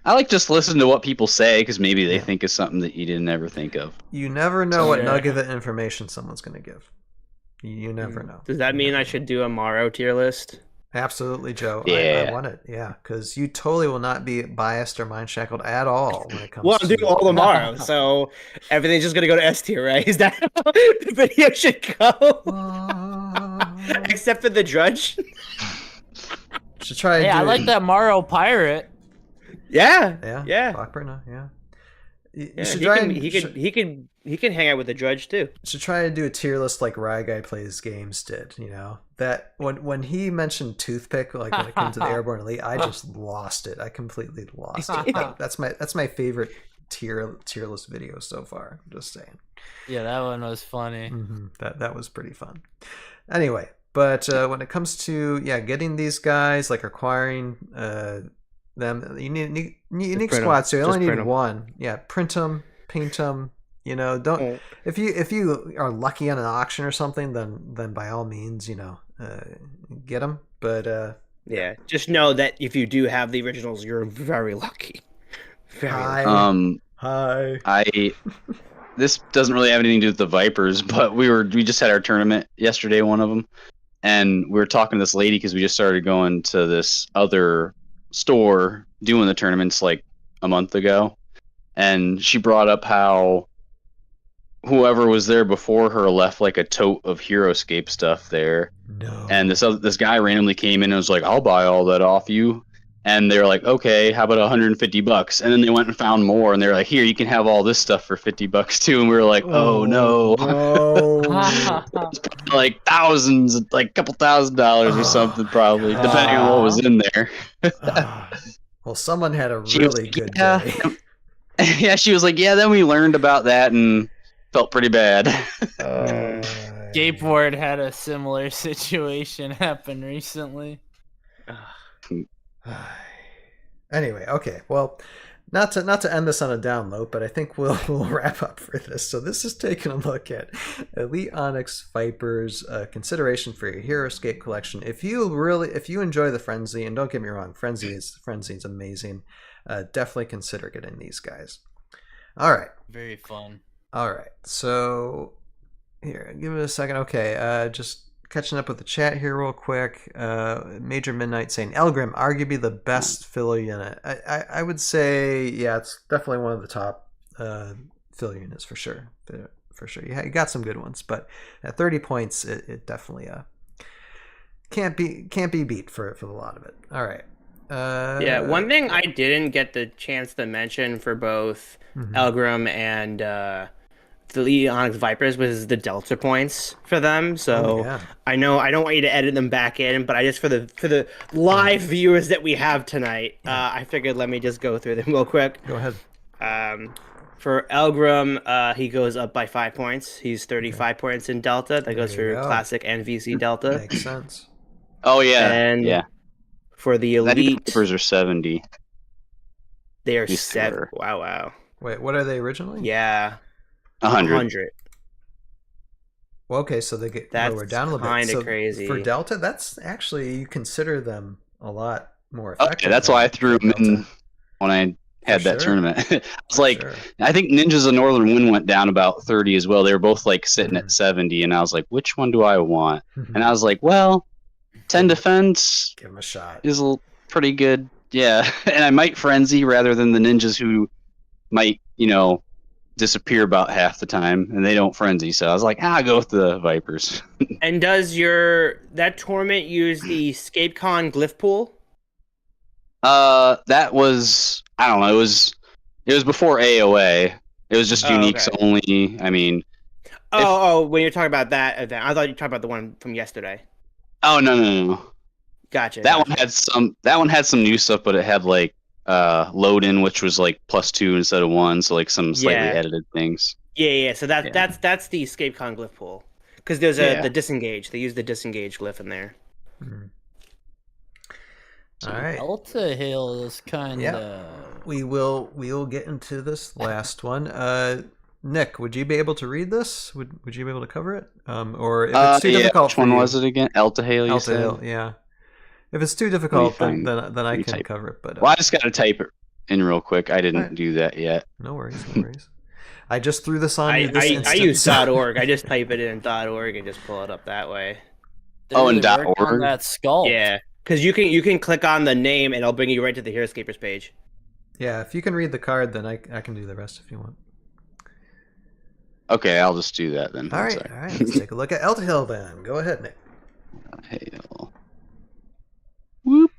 I like just listen to what people say, because maybe they think of something that you didn't ever think of. You never know what nugget of information someone's going to give. You never know. Does that mean I should do a Morrow tier list? Absolutely, Joe. Yeah. I want it. Yeah, because you totally will not be biased or mind shackled at all when it comes I'm doing all tomorrow, so everything's just going to go to S tier, right? Is that how the video should go? Except for the Drudge? Should try. I like that Morrow Pirate. Yeah. Blackburn, yeah. You should try he can hang out with the Drudge too. Should try to do a tier list like Rye Guy Plays Games did. You know that when he mentioned Toothpick, like when it came to the Airborne Elite, I just lost it. I completely lost it. That's my favorite tier list video so far. I'm just saying. Yeah, that one was funny. Mm-hmm. That was pretty fun. Anyway, but when it comes to getting these guys, like acquiring them, you need unique squads. So you only need one. Yeah, print them, paint them. You know, don't if you are lucky on an auction or something, then by all means, you know, get them. But just know that if you do have the originals, you're very lucky. Hi. this doesn't really have anything to do with the Vipers, but we just had our tournament yesterday, one of them, and we were talking to this lady because we just started going to this other store doing the tournaments like a month ago, and she brought up how whoever was there before her left like a tote of Heroscape stuff there. No. And this guy randomly came in and was like, "I'll buy all that off you." And they were like, "Okay, how about $150?" And then they went and found more, and they were like, "Here, you can have all this stuff for $50 too." And we were like, "Oh no!" Like thousands, like a couple $1,000s or something, probably, depending on what was in there. Well, someone had a really good day. Yeah, she was like, "Yeah." Then we learned about that and felt pretty bad. Skateboard had a similar situation happen recently. Anyway, okay. Well, not to end this on a down note, but I think we'll wrap up for this. So this is taking a look at Elite Onyx Vipers, consideration for your Heroscape collection. If you enjoy the Frenzy, and don't get me wrong, Frenzy is amazing. Definitely consider getting these guys. All right. Very fun. All right. So here, give it a second. Okay. Just catching up with the chat here real quick. Major Midnight saying Eldgrim, arguably the best filler unit. I would say, yeah, it's definitely one of the top filler units for sure. For sure, you got some good ones, but at 30 points, it definitely can't be beat for the lot of it. All right. Yeah, one thing I didn't get the chance to mention for both Eldgrim and the Onyx Vipers was the Delta points for them. So I know I don't want you to edit them back in, but I just for the live viewers that we have tonight, I figured let me just go through them real quick. Go ahead. For Eldgrim, he goes up by 5 points. He's 35 points in Delta. That goes for Classic and VC Delta. Makes sense. Oh yeah, and yeah. For the Elite, Vipers are 70. They are 7. Wow. Wait, what are they originally? Yeah. 100. Well, okay, so they get lower down a little bit. Kind of so crazy. For Delta, that's actually, you consider them a lot more effective. Okay, that's why I threw them in when I had that tournament. I was like, I think Ninjas of Northern Wind went down about 30 as well. They were both like sitting at 70, and I was like, which one do I want? And I was like, well, 10 defense. Give them a shot. Is pretty good. Yeah, and I might Frenzy rather than the Ninjas who might, disappear about half the time, and they don't Frenzy. So I was like, I'll go with the Vipers. And does that tournament use the ScapeCon glyph pool? That was, I don't know. It was before AOA. It was just uniques only. I mean, when you're talking about that event, I thought you were talking about the one from yesterday. Oh no. Gotcha. That one had some new stuff, but it had like load in, which was like +2 instead of 1, so like some slightly edited things. Yeah. So that's the ScapeCon glyph pool, because there's the disengage. They use the disengage glyph in there. All right. Eltahale is kind of. Yeah. We will get into this last one. Nick, would you be able to read this? Would you be able to cover it? Or if it's too difficult, which one was it again? Eltahale. Eltahale, yeah. If it's too difficult, then I can cover it. But I just got to type it in real quick. I didn't do that yet. No worries. I just threw this on you. I use .org. I just type it in .org and just pull it up that way. And .org. On that skull. Yeah, because you can click on the name and it'll bring you right to the Heroscapers page. Yeah, if you can read the card, then I can do the rest if you want. Okay, I'll just do that then. All right. Let's take a look at Eltahale then. Go ahead, Nick. Eltahale. Whoop.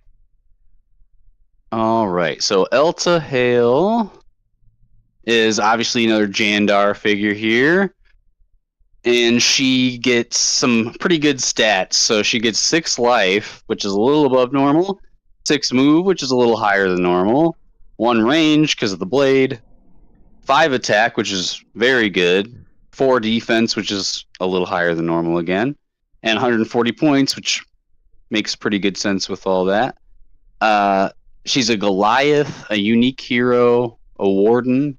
All right, so Eltahale is obviously another Jandar figure here, and she gets some pretty good stats. So she gets 6 life, which is a little above normal, 6 move, which is a little higher than normal, 1 range because of the blade, 5 attack, which is very good, 4 defense, which is a little higher than normal again, and 140 points, which makes pretty good sense with all that. She's a Goliath, a unique hero, a warden,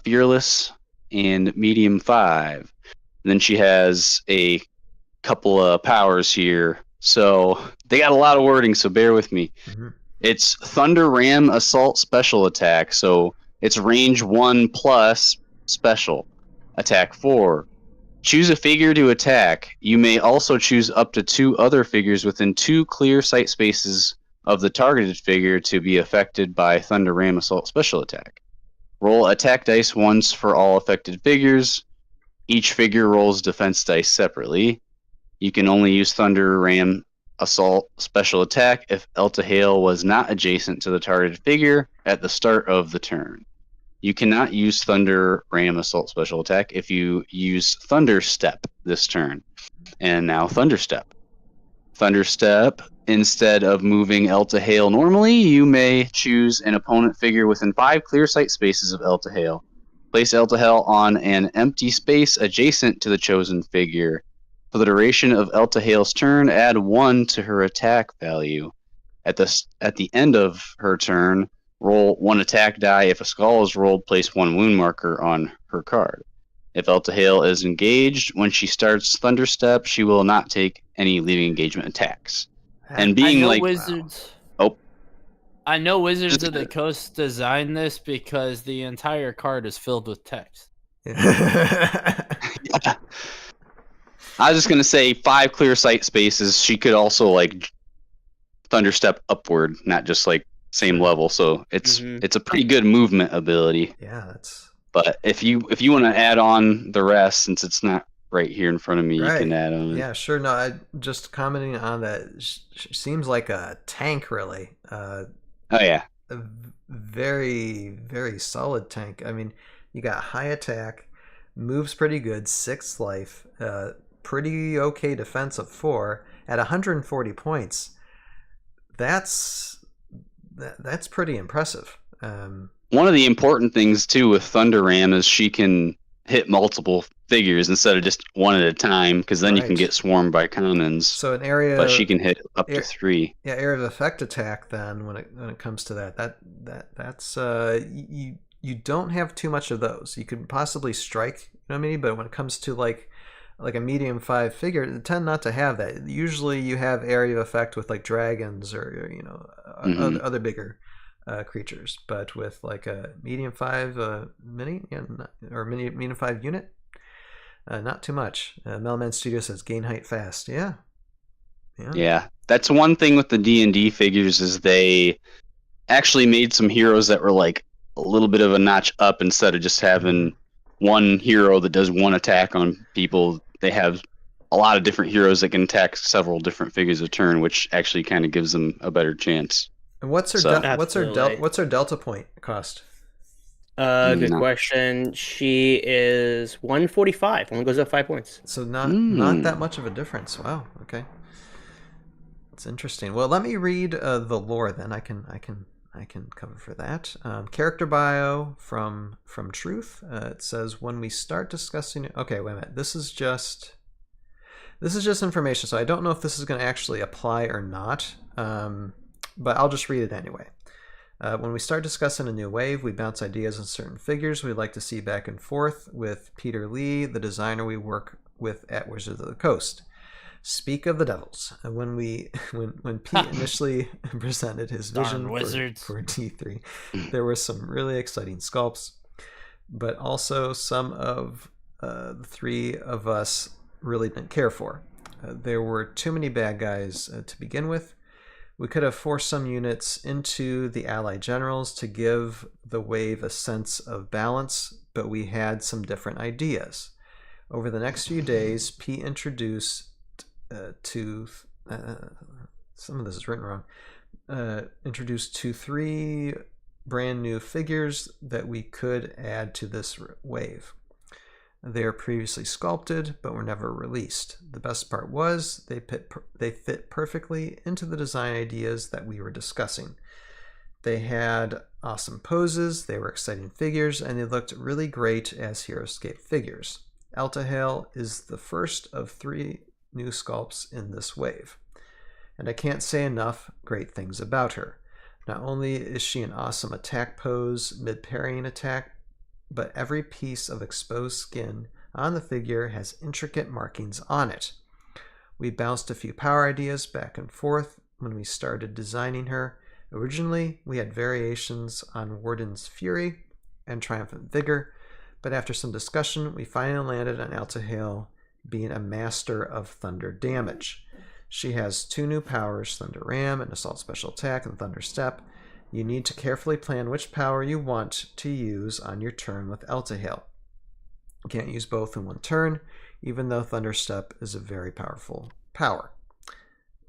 fearless, and medium 5. And then she has a couple of powers here. So they got a lot of wording, so bear with me. It's Thunder Ram Assault Special Attack. So it's range 1 plus special. Attack 4. Choose a figure to attack. You may also choose up to 2 other figures within 2 clear sight spaces of the targeted figure to be affected by Thunder Ram Assault special attack. Roll attack dice once for all affected figures. Each figure rolls defense dice separately. You can only use Thunder Ram Assault special attack if Eltahale was not adjacent to the targeted figure at the start of the turn. You cannot use Thunder Ram Assault special attack if you use Thunder Step this turn. And now Thunder Step. Thunder Step, instead of moving Eltahale normally, you may choose an opponent figure within 5 clear sight spaces of Eltahale. Place Eltahale on an empty space adjacent to the chosen figure. For the duration of Eltahale's turn, add 1 to her attack value. At the end of her turn, roll 1 attack die. If a skull is rolled, place 1 wound marker on her card. If Eltahale is engaged, when she starts Thunder Step, she will not take any leaving engagement attacks. And being like Wizards. Oh. I know Wizards of the Coast designed this because the entire card is filled with text. Yeah. I was just gonna say 5 clear sight spaces. She could also like Thunder Step upward, not just like same level. So it's a pretty good movement ability. Yeah, that's. But if you want to add on the rest, since it's not right here in front of me, Right. you can add on. Yeah, sure. No, I just commenting on that. She seems like a tank, really. Oh yeah. A very, very solid tank. I mean, you got high attack, moves pretty good, 6 life, pretty okay defense of 4 at 140 points. That's pretty impressive. One of the important things too with Thunder Ram is she can hit multiple figures instead of just one at a time, because then you can get swarmed by commons. So an area, but she can hit up to 3. Yeah, area of effect attack. Then when it comes to that's you don't have too much of those. You could possibly strike, you know what I mean? But when it comes to like a medium 5 figure, they tend not to have that. Usually you have area of effect with like dragons or you know other bigger creatures, but with like a medium 5 mini or medium 5 unit, not too much. Melman Studio says gain height fast. Yeah, that's one thing with the D&D figures is they actually made some heroes that were like a little bit of a notch up. Instead of just having one hero that does 1 attack on people, they have a lot of different heroes that can attack several different figures a turn, which actually kind of gives them a better chance. And what's her delta point cost? Good question. She is 145. Only goes up 5 points. So not that much of a difference. Wow. Okay. That's interesting. Well, let me read the lore then. I can cover for that. Character bio from Truth. It says when we start discussing. Okay, wait a minute. This is just information, so I don't know if this is going to actually apply or not. But I'll just read it anyway. When we start discussing a new wave, we bounce ideas on certain figures we'd like to see back and forth with Peter Lee, the designer we work with at Wizards of the Coast. Speak of the devils. When Pete initially presented his vision for D3, there were some really exciting sculpts, but also some of the 3 of us really didn't care for. There were too many bad guys to begin with. We could have forced some units into the Allied generals to give the wave a sense of balance, but we had some different ideas. Over the next few days, Pete introduced some of this is written wrong. Introduced 3 brand new figures that we could add to this wave. They are previously sculpted, but were never released. The best part was they fit perfectly into the design ideas that we were discussing. They had awesome poses, they were exciting figures, and they looked really great as Heroscape figures. Eltahale is the first of 3 new sculpts in this wave, and I can't say enough great things about her. Not only is she an awesome attack pose mid-parrying attack, but every piece of exposed skin on the figure has intricate markings on it. We bounced a few power ideas back and forth when we started designing her. Originally, we had variations on Warden's Fury and Triumphant Vigor, but after some discussion, we finally landed on Eltahale being a master of thunder damage. She has 2 new powers, Thunder Ram, and Assault Special Attack, and Thunder Step. You need to carefully plan which power you want to use on your turn with Eltahale. You can't use both in one turn, even though Thunder Step is a very powerful power.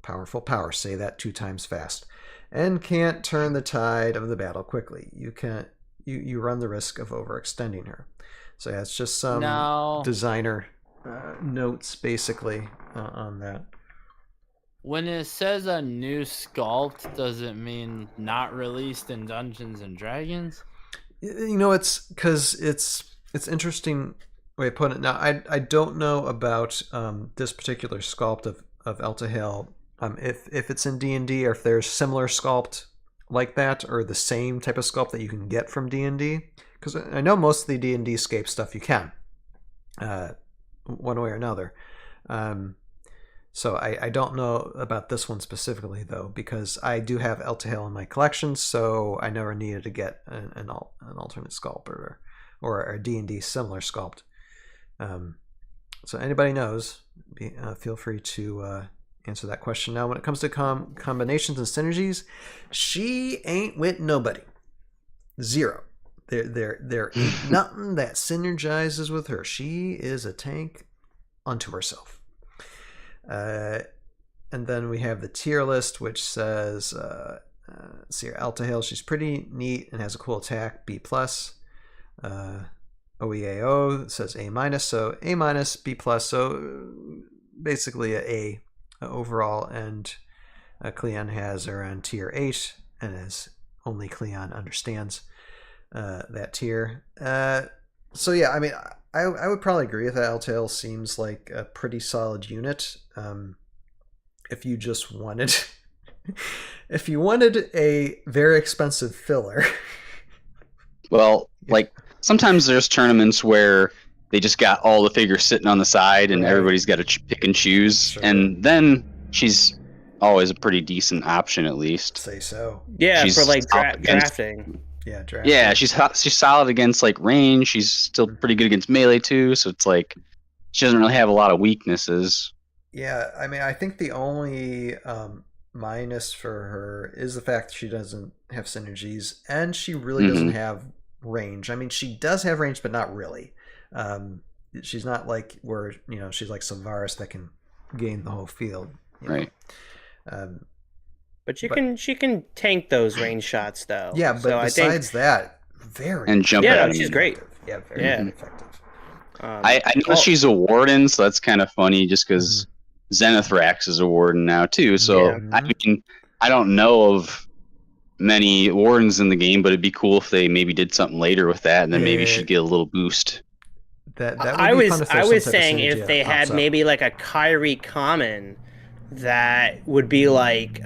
Powerful power, say that 2 times fast. And can't turn the tide of the battle quickly. You run the risk of overextending her. So yeah, it's just some designer notes basically on that. When it says a new sculpt, does it mean not released in Dungeons and Dragons? You know, it's because it's interesting way of putting it. Now, I don't know about this particular sculpt of Eltahale. If it's in D&D or if there's similar sculpt like that or the same type of sculpt that you can get from D&D, because I know most of the D&D scape stuff you can, one way or another. So I don't know about this one specifically though, because I do have Eltahale in my collection, so I never needed to get an alternate sculpt or a D&D similar sculpt. So anybody knows, feel free to answer that question. Now, when it comes to combinations and synergies, she ain't with nobody. 0. There ain't nothing that synergizes with her. She is a tank unto herself. And then we have the tier list, which says, let's see here, Eltahale, she's pretty neat and has a cool attack, B+. OEAO says A-, so A-, B+, so basically a A overall, and Cleon has her on tier 8, and as only Cleon understands that tier. So yeah, I mean, I would probably agree with that. Eltahale seems like a pretty solid unit. If you just wanted, if you wanted a very expensive filler. Well, like sometimes there's tournaments where they just got all the figures sitting on the side and everybody's got to pick and choose. Sure. And then she's always a pretty decent option, at least. Say so. Yeah, she's for like drafting. Yeah, drafting. Yeah, she's solid against like range. She's still pretty good against melee too. So it's like she doesn't really have a lot of weaknesses. Yeah, I mean, I think the only minus for her is the fact that she doesn't have synergies, and she really doesn't have range. I mean, she does have range, but not really. She's not like where, you know, she's like Sylvaris that can gain the whole field. Right. But she can tank those range shots though. Yeah, but so besides that, very and jump yeah, she's great. Yeah, very effective. I know she's a warden, so that's kind of funny just because Zenithrax is a warden now too. So I mean, I don't know of many wardens in the game, but it'd be cool if they maybe did something later with that, and then maybe she'd get a little boost. That would be fun if I was saying if they had maybe like a Kyrie common that would be like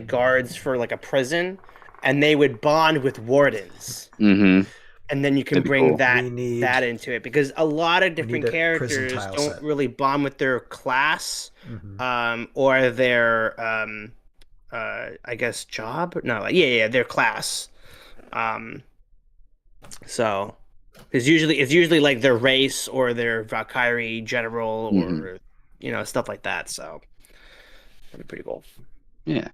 guards for like a prison, and they would bond with wardens. And then you can bring that into it, because a lot of different characters don't really bond with their class or their I guess job. No, like their class. So it's usually like their race or their Valkyrie general or you know, stuff like that. So that'd be pretty cool. Yeah.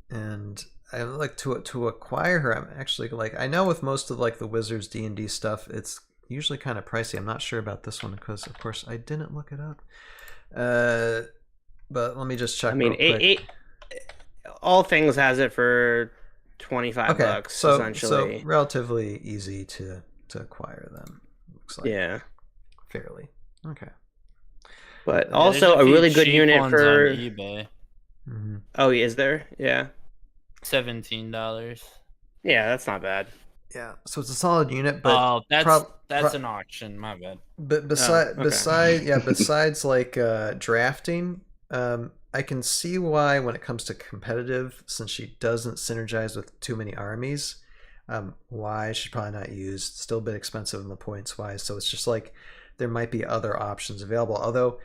And I like to acquire her. I'm actually like, I know with most of like the Wizards D&D stuff, it's usually kind of pricey. I'm not sure about this one because, of course, I didn't look it up. But let me just check. I mean, All Things has it for $25. So essentially. So relatively easy to acquire them. Looks like fairly okay. But also a really good unit for eBay. Oh, is there? Yeah. $17. Yeah, that's not bad. Yeah, so it's a solid unit, but that's an auction. My bad. But besides like drafting, I can see why when it comes to competitive, since she doesn't synergize with too many armies, why she's probably not used. Still a bit expensive in the points wise, so it's just like there might be other options available. Although,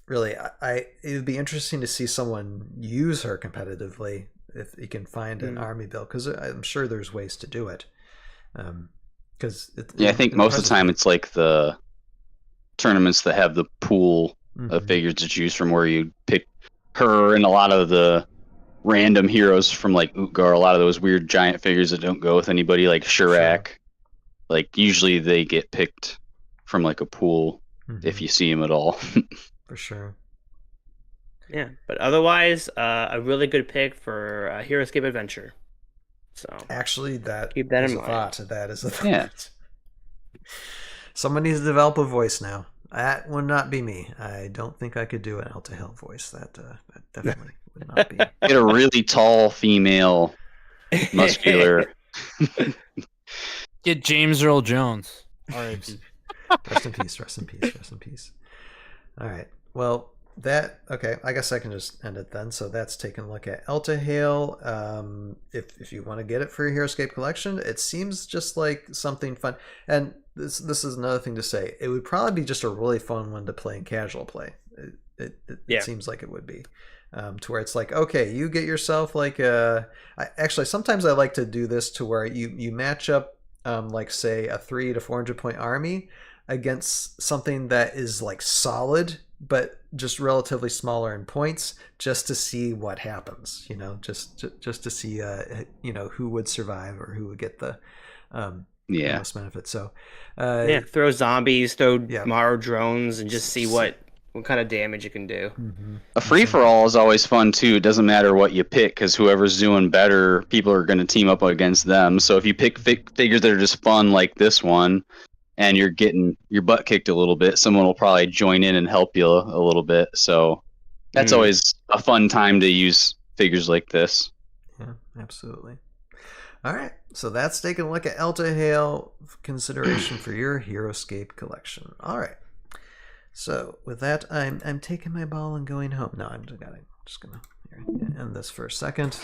really, it would be interesting to see someone use her competitively if you can find an army build, because I'm sure there's ways to do it. Because I think most of the time it's like the tournaments that have the pool of figures to choose from, where you pick her and a lot of the random heroes from like Utgar, a lot of those weird giant figures that don't go with anybody, like Shirak. Sure. Like usually they get picked from like a pool if you see them at all. For sure. Yeah, but otherwise, a really good pick for Heroscape Adventure. So Actually, that keep that is in a mind. thought. That is a thought. Yeah. Someone needs to develop a voice now. That would not be me. I don't think I could do an Eltahale voice. That definitely would not be. Get a really tall female, muscular. Get James Earl Jones. R.I.P. Rest in peace. Rest in peace. Rest in peace. All right. Well, okay. I guess I can just end it then. So that's taking a look at Eltahale. If you want to get it for your Heroscape collection, it seems just like something fun. And this is another thing to say. It would probably be just a really fun one to play in casual play. It seems like it would be. To where it's like, okay, you get yourself like actually sometimes I like to do this to where you match up like say a 300 to 400 point army against something that is like solid but just relatively smaller in points, just to see what happens, just to see who would survive or who would get the most benefit. So throw zombies, throw Yeah. Maro drones, and just see what kind of damage it can do. A free-for-all is always fun too. It doesn't matter what you pick, because whoever's doing better, people are going to team up against them. So if you pick figures that are just fun like this one, and you're getting your butt kicked a little bit, someone will probably join in and help you a little bit. So that's always a fun time to use figures like this. Yeah, absolutely. All right, so that's taking a look at Eltahale consideration for your Heroscape collection. All right. So with that, I'm taking my ball and going home. No, I'm just gonna end this for a second,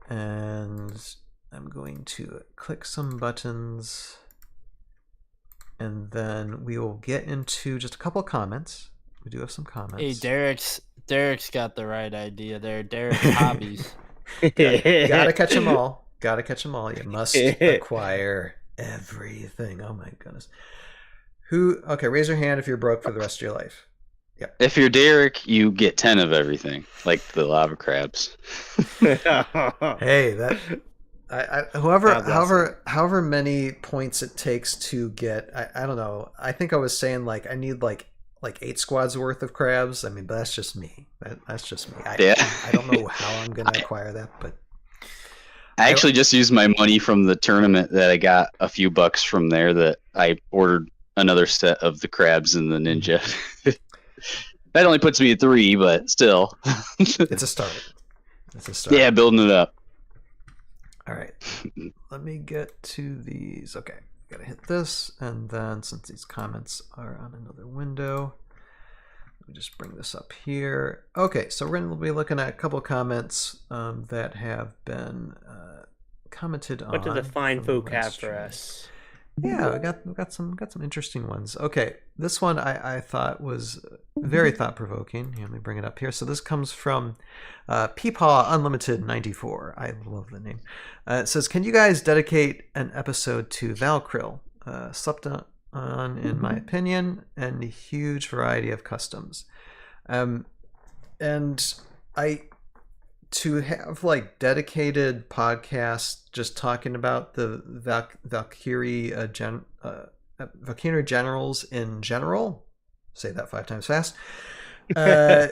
and I'm going to click some buttons, and then we will get into just a couple of comments. We do have some comments. Hey, Derek's got the right idea there. Derek's hobbies. Gotta catch them all. Gotta catch them all. You must acquire everything. Oh my goodness. Okay, raise your hand if you're broke for the rest of your life. Yep. If you're Derek, you get 10 of everything, like the lava crabs. Hey, however many points it takes to get, I don't know. I think I was saying like I need like 8 squads worth of crabs. I mean, but that's just me. That's just me. I don't know how I'm gonna acquire that, but I actually just used my money from the tournament that I got a few bucks from there, that I ordered another set of the crabs and the ninja. That only puts me at 3, but still. It's a start. Yeah, building it up. All right. Let me get to these. Okay. Gotta hit this, and then since these comments are on another window, let me just bring this up here. Okay, so we're going to be looking at a couple of comments that have been commented on. What do the fine from folk the have last for stream. us? Yeah, we got some interesting ones. Okay, this one I thought was very thought provoking. Let me bring it up here. So this comes from Peepaw Unlimited 94. I love the name. It says, "Can you guys dedicate an episode to Valkyrie? Slept on, in my opinion, and a huge variety of customs." And to have like dedicated podcasts just talking about the Valkyrie Valkyrie generals in general, say that 5 times fast, I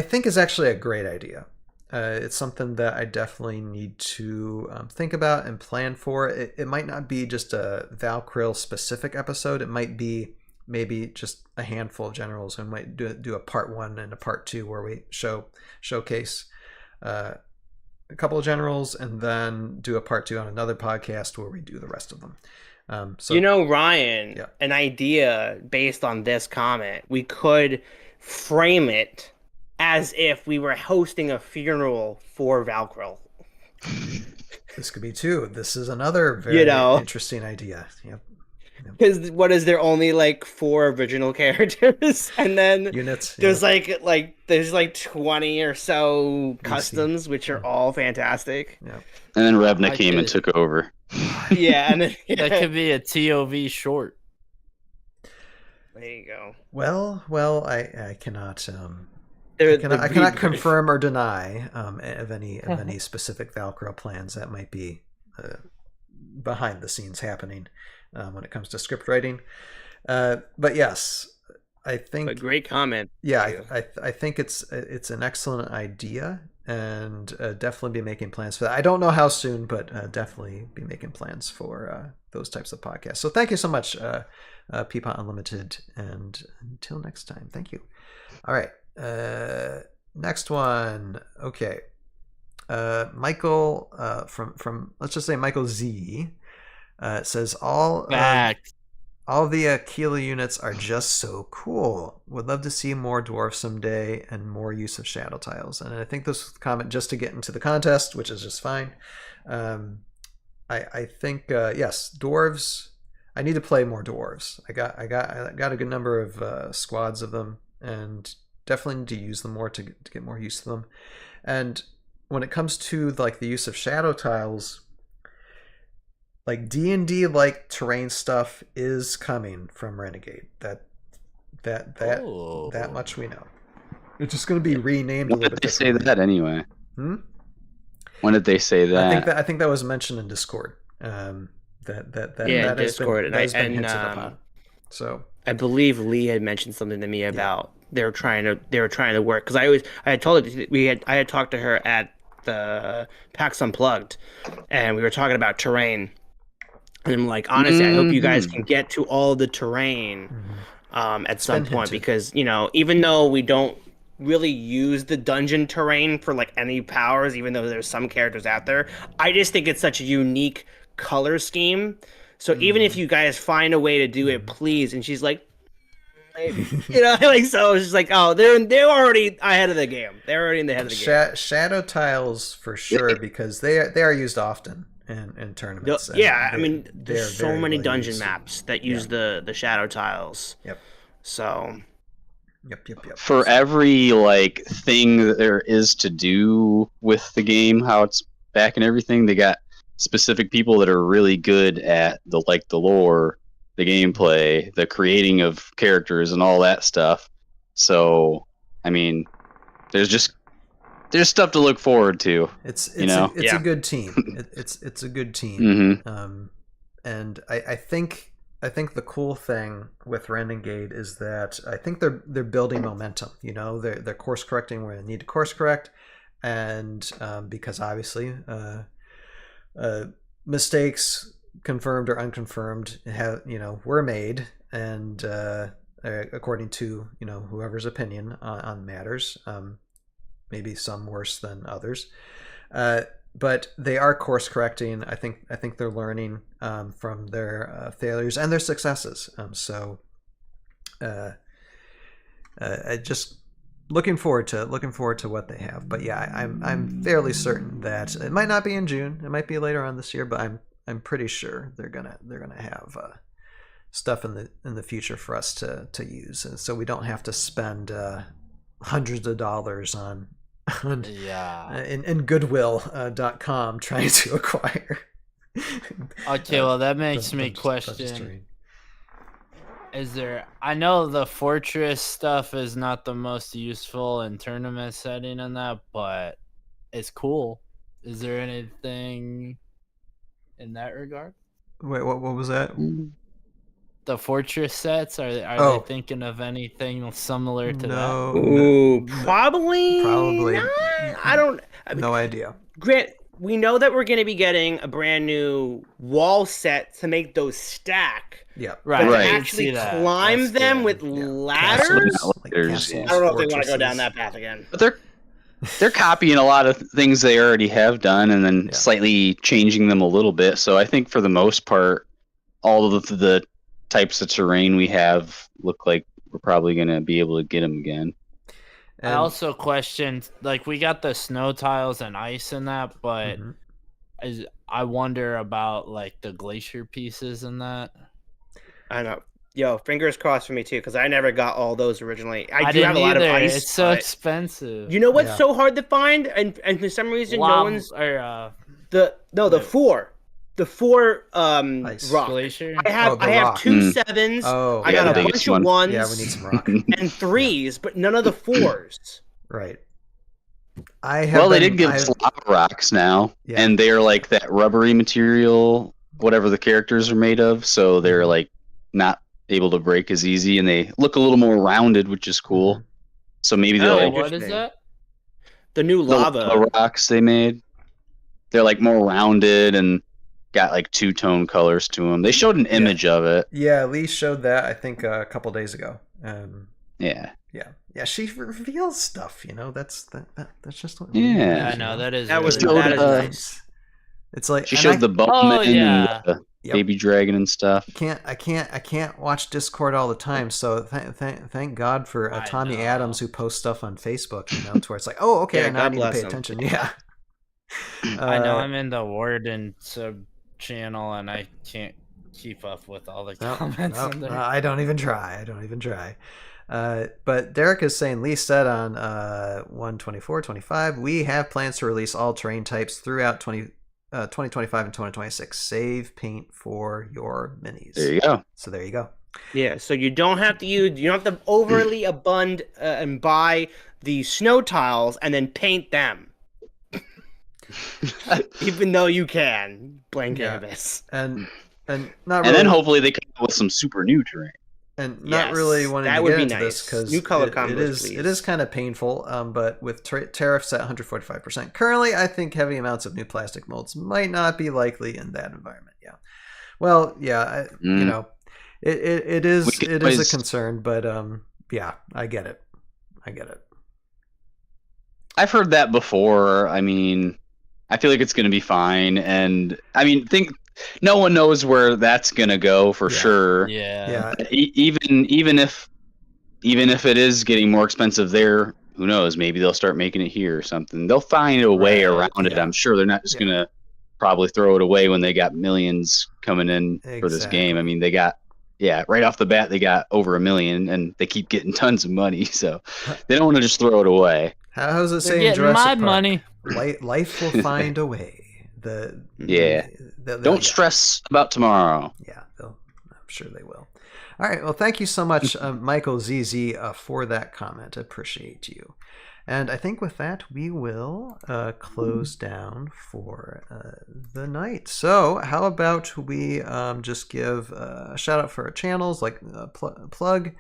think is actually a great idea. It's something that I definitely need to think about and plan for. It might not be just a Valkyrie specific episode. It might be maybe just a handful of generals, and might do a part 1 and a part 2 where we showcase a couple of generals, and then do a part 2 on another podcast where we do the rest of them. So Ryan, yeah. An idea based on this comment, we could frame it as if we were hosting a funeral for Valkyrie. This could be too. This is another very interesting idea. Yep. Because what is there only like 4 original characters, and then Units. There's there's 20 or so customs, which are all fantastic. Yeah. And then Revna came and took over. Yeah, and then That could be a ToV short. there you go. Well, I cannot. They're I cannot confirm or deny of any specific Valkyrie plans that might be behind the scenes happening when it comes to script writing. But yes, I think a great comment. Yeah, I think it's an excellent idea, and definitely be making plans for that. I don't know how soon, but definitely be making plans for those types of podcasts. So thank you so much, Peapod Unlimited, and until next time, thank you. All right. Next one. Okay. Michael from let's just say Michael Z says all the Aquila units are just so cool. Would love to see more dwarves someday and more use of shadow tiles. And I think this comment just to get into the contest, which is just fine. I think yes, dwarves. I need to play more dwarves. I got a good number of squads of them, and definitely need to use them more to get more use of them. And when it comes to like the use of shadow tiles, like D&D like terrain stuff is coming from Renegade. That much we know. It's just going to be renamed. When did they say that anyway? When did they say that? I think that was mentioned in Discord. That Discord, has been hinted upon. So I believe Lee had mentioned something to me about they were trying to work, because I had told her I had talked to her at the PAX Unplugged, and we were talking about terrain, and I'm like, honestly, I hope you guys can get to all the terrain at some point, because even though we don't really use the dungeon terrain for like any powers, even though there's some characters out there, I just think it's such a unique color scheme. So even if you guys find a way to do it, please. And she's like, maybe. Like, so it's just like, oh, they're already ahead of the game. They're already in the head of the game. Shadow tiles for sure, because they are used often in tournaments. I mean, there's so many dungeon maps that use the shadow tiles. Yep. So. Yep. For every like thing that there is to do with the game, how it's back and everything, they got specific people that are really good at the lore, the gameplay, the creating of characters, and all that stuff. So, I mean, there's stuff to look forward to. It's a good team. It's a good team. And I think the cool thing with Renegade is that I think they're building momentum. They're course correcting where they need to course correct, and because obviously mistakes, confirmed or unconfirmed, were made, and according to whoever's opinion on matters, maybe some worse than others, but they are course correcting. I think they're learning from their failures and their successes. So I just looking forward to what they have. But yeah, I'm fairly certain that it might not be in June. It might be later on this year, but I'm pretty sure they're gonna have stuff in the future for us to use, and so we don't have to spend hundreds of dollars in goodwill.com trying to acquire. Okay, well that makes me question. I know the fortress stuff is not the most useful in tournament setting and that, but it's cool. Is there anything in that regard? Wait, what was that? The fortress sets, are they thinking of anything similar to that? Ooh, probably. Nah, no idea. Grant, we know that we're going to be getting a brand new wall set to make those stack. Yeah, right. But to actually climb them with ladders. I don't know if they want to go down that path again. But they're copying a lot of things they already have done, and then slightly changing them a little bit. So I think for the most part, all of the types of terrain we have look like we're probably going to be able to get them again. I also questioned, like, we got the snow tiles and ice in that, but I wonder about like the glacier pieces in that. I know. Yo, fingers crossed for me too, because I never got all those originally. I do didn't have a lot either. of ice. It's so expensive. You know what's so hard to find, and for some reason no one's the the 4. the 4 Ice. rock. Glacier. I have the I have rock. 2 Mm. 7s. Oh, I Yeah, got the a biggest bunch of one. 1s. yeah, we need some rock. and 3s, but none of the 4s. Right. I have Well, they been- did give I us have- lava rocks now, Yeah. and they're like that rubbery material, whatever the characters are made of. So they're Mhm. like not able to break as easy, and they look a little more rounded, which is cool. Mhm. So maybe Oh, they'll What is interesting. that? The new the lava. rocks they made. They're like more rounded and got like two-tone colors to them. They showed an image of it. Yeah, Lee showed that I think a couple days ago. Yeah. Yeah, she reveals stuff. That's just what. Yeah. Lee Yeah, does, I know that is. That was really showed, that is uh, nice. It's like She and showed I the bowman yeah. and the Yep. baby dragon and stuff. I can't watch Discord all the time. So thank God for I Tommy know. Adams who posts stuff on Facebook. To where it's like, oh, okay, Yeah, now I God need to bless pay him. attention. Yeah. I know I'm in the Warden sub channel and I can't keep up with all the comments on there. I don't even try. But Derek is saying, Lee said on 124.25, we have plans to release all terrain types throughout 2025 and 2026. Save paint for your minis. There you go. So there you go. Yeah, so you don't have to overly abund and buy the snow tiles and then paint them. Even though you can blank Yeah. canvas. And not And really, then hopefully they come up with some super new terrain. and not Yes, really wanting that to would get be into nice. this because New color it combos, is please. kind of painful. But with tariffs at 145% currently, I think heavy amounts of new plastic molds might not be likely in that environment. Yeah. Well, yeah, it is We can a always- concern, but yeah, I get it. I've heard that before. I mean, I feel like it's going to be fine. And I mean, no one knows where that's going to go for Yeah. sure. Yeah. Yeah, Even if it is getting more expensive there, who knows? Maybe they'll start making it here or something. They'll find a way Right, around it. yeah. I'm sure they're not just Yeah. going to probably throw it away when they got millions coming in for this game. I Exactly. mean, they got right off the bat they got over 1 million, and they keep getting tons of money, so they don't want to just throw it away. how's it They're saying? getting Jurassic my Park? money. Life will find a way. Yeah. Don't stress about tomorrow. Yeah, I'm sure they will. All right. Well, thank you so much, Michael ZZ, for that comment. Appreciate you. And I think with that, we will close down for the night. So how about we just give a shout out for our channels, like plug,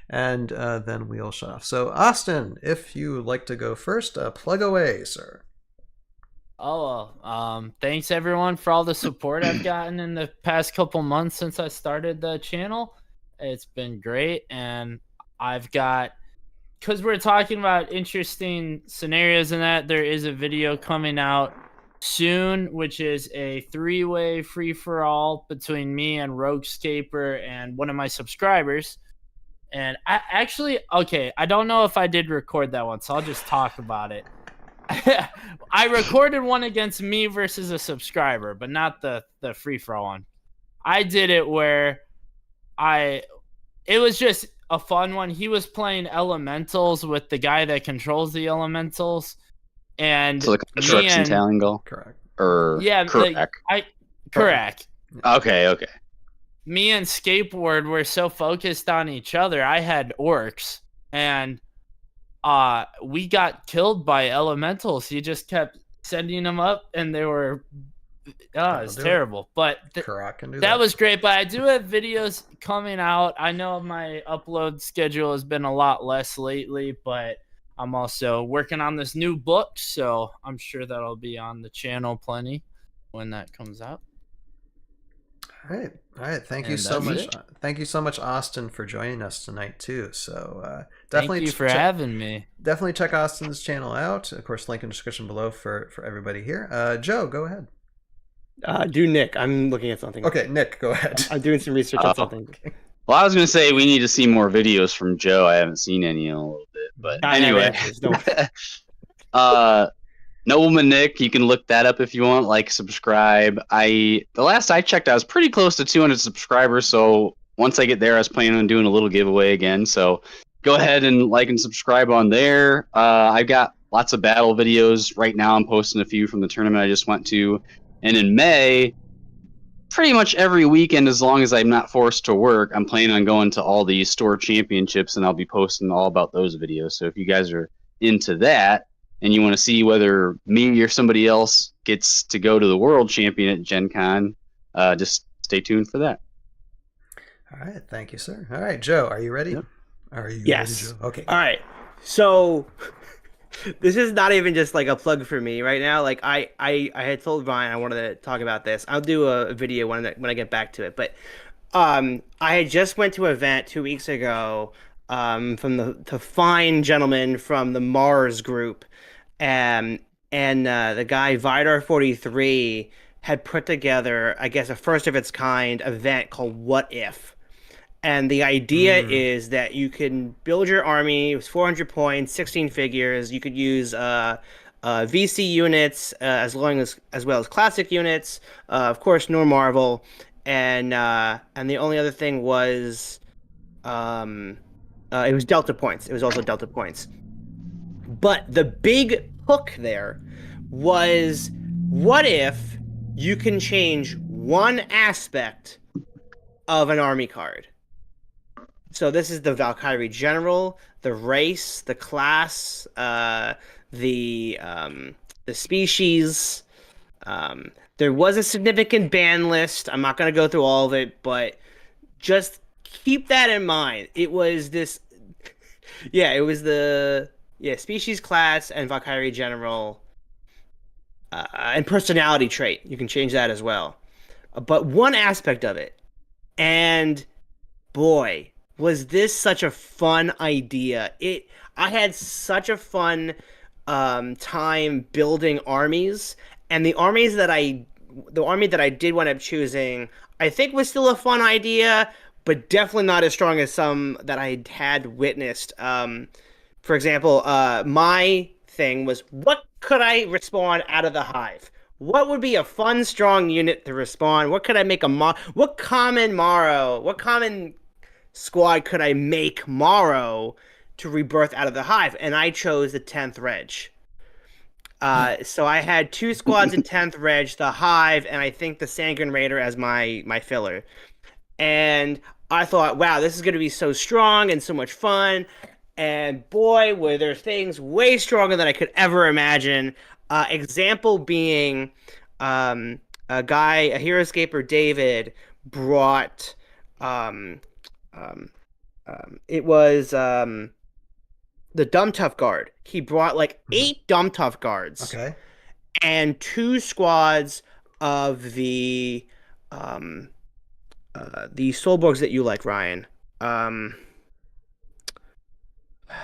and then we'll shut off. So Austin, if you would like to go first, plug away, sir. Oh, well, thanks everyone for all the support I've gotten in the past couple months since I started the channel. It's been great, and I've got, because we're talking about interesting scenarios and that, there is a video coming out soon, which is a 3-way free-for-all between me and Roguescaper and one of my subscribers. And I don't know if I did record that one, so I'll just talk about it. I recorded one against me versus a subscriber, but not the free-for-all one. I did it where it was just a fun one. He was playing elementals with the guy that controls the elementals, and So like a construction triangle, Correct. or yeah, correct. Correct. Okay. Me and Skateboard were so focused on each other. I had orcs, and we got killed by elementals. He just kept sending them up, and they were it's terrible. But Karak can do that was great. But I do have videos coming out. I know my upload schedule has been a lot less lately, but I'm also working on this new book, so I'm sure that'll be on the channel plenty when that comes out. All right. Thank you And so that's much. it. Thank you so much, Austin, for joining us tonight too. So Thank definitely you for having me. Definitely check Austin's channel out. Of course, link in the description below for everybody here. Joe, go ahead. Do Nick. I'm looking at something. Okay, Nick, go ahead. I'm doing some research on something. Well, I was going to say we need to see more videos from Joe. I haven't seen any in a little bit, but I have anyway. answers, don't- Nobleman Nick, you can look that up if you want. Like, subscribe. The last I checked, I was pretty close to 200 subscribers. So once I get there, I was planning on doing a little giveaway again. So go ahead and like and subscribe on there. I've got lots of battle videos right now. I'm posting a few from the tournament I just went to. And in May, pretty much every weekend, as long as I'm not forced to work, I'm planning on going to all these store championships, and I'll be posting all about those videos. So if you guys are into that and you want to see whether me or somebody else gets to go to the world champion at Gen Con, just stay tuned for that. All right, thank you, sir. All right, Joe, are you ready? Yep. Are you Yes. ready, Joe? Okay. All right. So this is not even just like a plug for me right now. Like I had told Ryan I wanted to talk about this. I'll do a video when I get back to it. But I had just went to an event 2 weeks ago from the fine gentleman from the Mars group, and the guy Vidar43 had put together, I guess, a first of its kind event called What If. And the idea is that you can build your army. It was 400 points, 16 figures. You could use VC units as well as classic units. Of course, no Marvel. And the only other thing was it was Delta points. It was also Delta points. But the big hook there was, what if you can change one aspect of an army card? So this is the Valkyrie General, the race, the class, the species. There was a significant ban list. I'm not going to go through all of it, but just keep that in mind. It was this, it was the species, class, and Valkyrie General, and personality trait. You can change that as well. But one aspect of it, and boy, was this such a fun idea. I had such a fun time building armies, and the army that I did wind up choosing, I think was still a fun idea, but definitely not as strong as some that I had witnessed. For example, my thing was, what could I respawn out of the hive? What would be a fun, strong unit to respawn? What could I make what common squad could I make Morrow to rebirth out of the hive? And I chose the 10th Reg. So I had 2 squads in 10th Reg, the hive, and I think the Sangren Raider as my filler. And I thought, wow, this is going to be so strong and so much fun. And boy, were there things way stronger than I could ever imagine. Example being, a Heroscaper David brought, it was the Dumb Tough Guard. He brought like 8 Dumb Tough Guards. Okay. And 2 squads of the Soulborgs that you like, Ryan.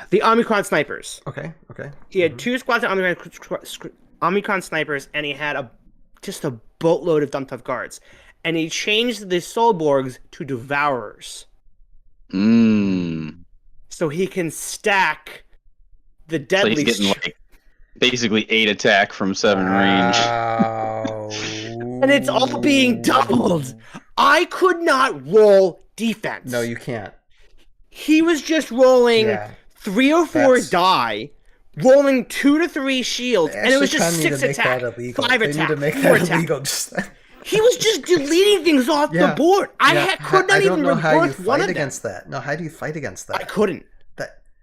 The Omicron Snipers. Okay. He had 2 squads of Omicron Snipers, and he had just a boatload of Dumb Tough Guards. And he changed the Soulborgs to Devourers. So he can stack the deadly. So he's getting like basically 8 attack from 7 range. And it's all being doubled. I could not roll defense. No, you can't. He was just rolling 3 or 4 die, rolling 2 to 3 shields, and it was just 6 attack, 5 attack, 4 attack. He was just deleting things off the board. I could not even rebirth one of them. Against that. No, how do you fight against that? I couldn't.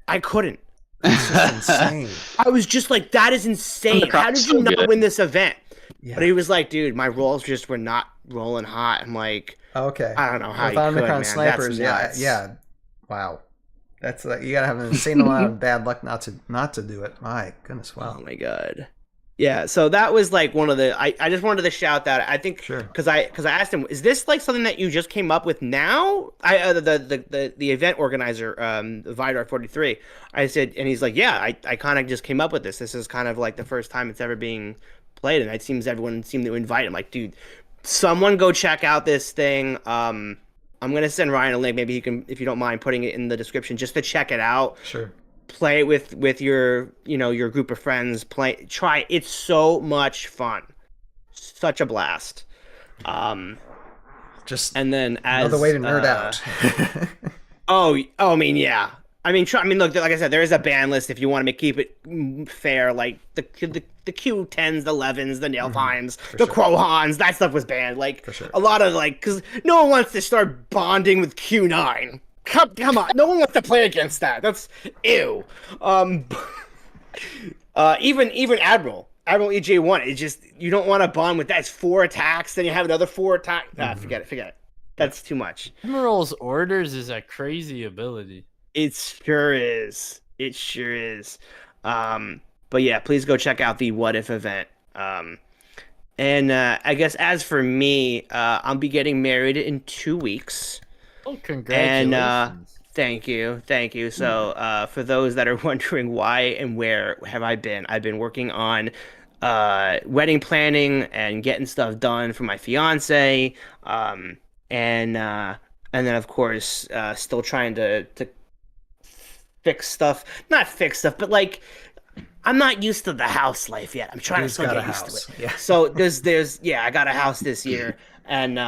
I couldn't. That's just insane. I was just like, that is insane. How did you not win this event? Yeah. But he was like, dude, my rolls just were not rolling hot. I'm like, okay. I don't know how With you could, man. Snipers, That's nuts. yeah. Wow. That's you gotta have an insane amount of bad luck not to do it. My goodness, wow. Oh my god. Yeah, so that was like one of the. I just wanted to shout that. I think because I asked him, is this like something that you just came up with now? The event organizer, Vidar43. I said, and he's like, yeah, I kind of just came up with this. This is kind of like the first time it's ever being played, and it seems everyone seemed to invite him. Like, dude, someone go check out this thing. I'm gonna send Ryan a link. Maybe he can, if you don't mind, putting it in the description just to check it out. Sure. Play it with your your group of friends. Try it. It's so much fun, such a blast. Just and then as another way to nerd out. I mean, yeah. I mean, look, like I said, there is a ban list if you want to keep it fair. Like the the Q10s, the 11s, the Nilfheims, For the sure. Quohans, that stuff was banned. Like, For sure. a lot of, like, because no one wants to start bonding with Q9. Come on, no one wants to play against that. That's ew. Even Admiral EJ1, it's just, you don't want to bond with that. It's 4 attacks, then you have another 4 attacks. Forget it. That's too much. Admiral's Orders is a crazy ability. It sure is. But yeah, please go check out the What If event. And I guess as for me, I'll be getting married in 2 weeks. Oh, congratulations. And thank you. So for those that are wondering why and where have I been, I've been working on wedding planning and getting stuff done for my fiance. And then of course still trying to fix stuff. Not fix stuff, but like, I'm not used to the house life yet. I'm trying to still get used to it. Yeah. So there's I got a house this year, and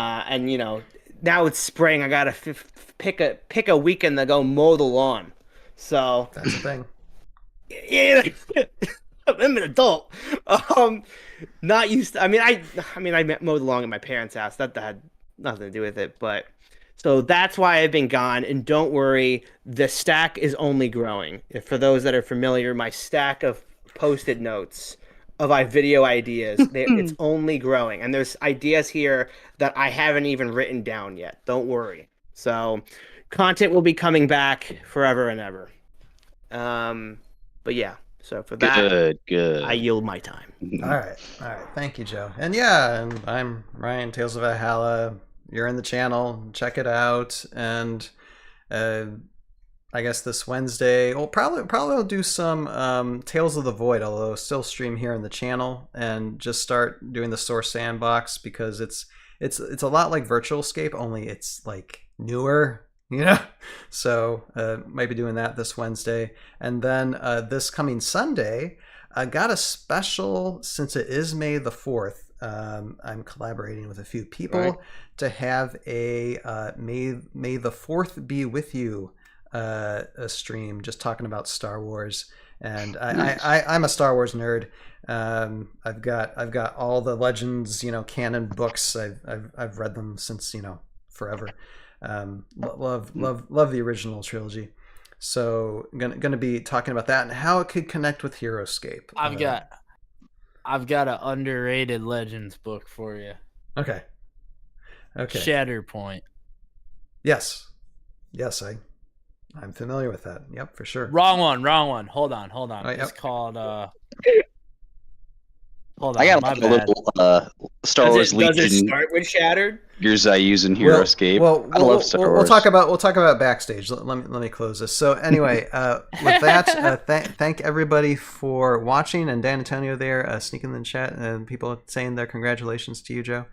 you know, now it's spring. I gotta pick a weekend to go mow the lawn. So That's the thing. yeah, I'm an adult. Not used to. I mean, I mowed the lawn at my parents' house. That had nothing to do with it, but. So that's why I've been gone, and don't worry, the stack is only growing. For those that are familiar, my stack of Post-it notes of my video ideas, it's only growing, and there's ideas here that I haven't even written down yet. Don't worry. So content will be coming back forever and ever. But yeah, so for that, Good. I yield my time. All right. Thank you, Joe. And yeah, and I'm Ryan, Tales of Valhalla. You're in the channel. Check it out. And I guess this Wednesday, well, probably I'll do some Tales of the Void, although still stream here in the channel, and just start doing the Source Sandbox, because it's a lot like Virtual Escape, only it's like newer. So might be doing that this Wednesday. And then this coming Sunday, I got a special, since it is May the 4th. I'm collaborating with a few people to have a May the 4th be with you a stream, just talking about Star Wars. And I'm a Star Wars nerd. I've got all the Legends, canon books. I've read them since forever. Love the original trilogy. So gonna be talking about that and how it could connect with Heroscape. I've got an underrated Legends book for you. Okay. Shatterpoint. Yes, I'm familiar with that. Yep, for sure. Wrong one. Hold on. Oh, yep. It's called hold on. I got my a bad. little Star Wars Does it Legion start with Shattered? gears I use in Heroscape. I love Star Wars. We'll talk about backstage. Let me close this. So anyway, with that, thank everybody for watching, and Dan Antonio there sneaking in the chat, and people saying their congratulations to you, Joe.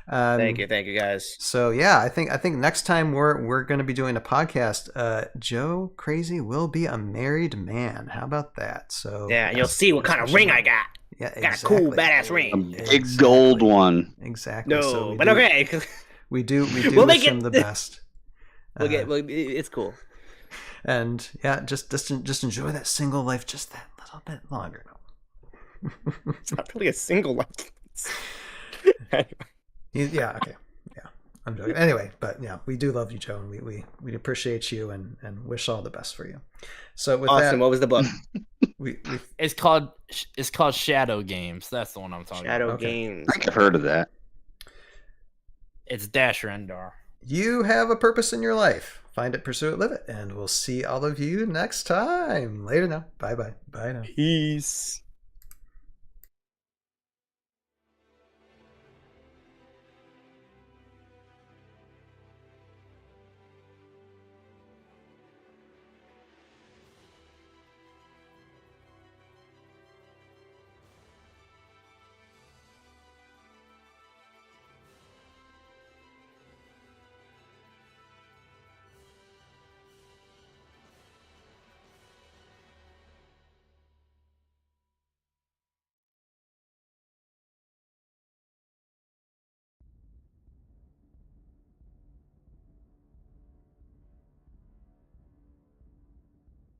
Thank you guys. So yeah, I think next time we're going to be doing a podcast. Joe Crazy will be a married man. How about that? So yeah, and you'll see what kind of ring I got. Yeah, exactly. Got a cool badass A ring. big gold one. Exactly. No, so but okay. We do We'll wish make him the best. It's cool. And yeah, just enjoy that single life just that little bit longer. It's not really a single life. Yeah, okay. Yeah, I'm joking. Anyway, but yeah, we do love you, Joe, and we appreciate you and wish all the best for you. So with Awesome. that, What was the book? It's called Shadow Games. That's the one I'm talking about. Shadow Okay. Games. I think I've heard of that. It's Dash Rendar. You have a purpose in your life. Find it, pursue it, live it, and we'll see all of you next time. Later now. Bye now. Peace.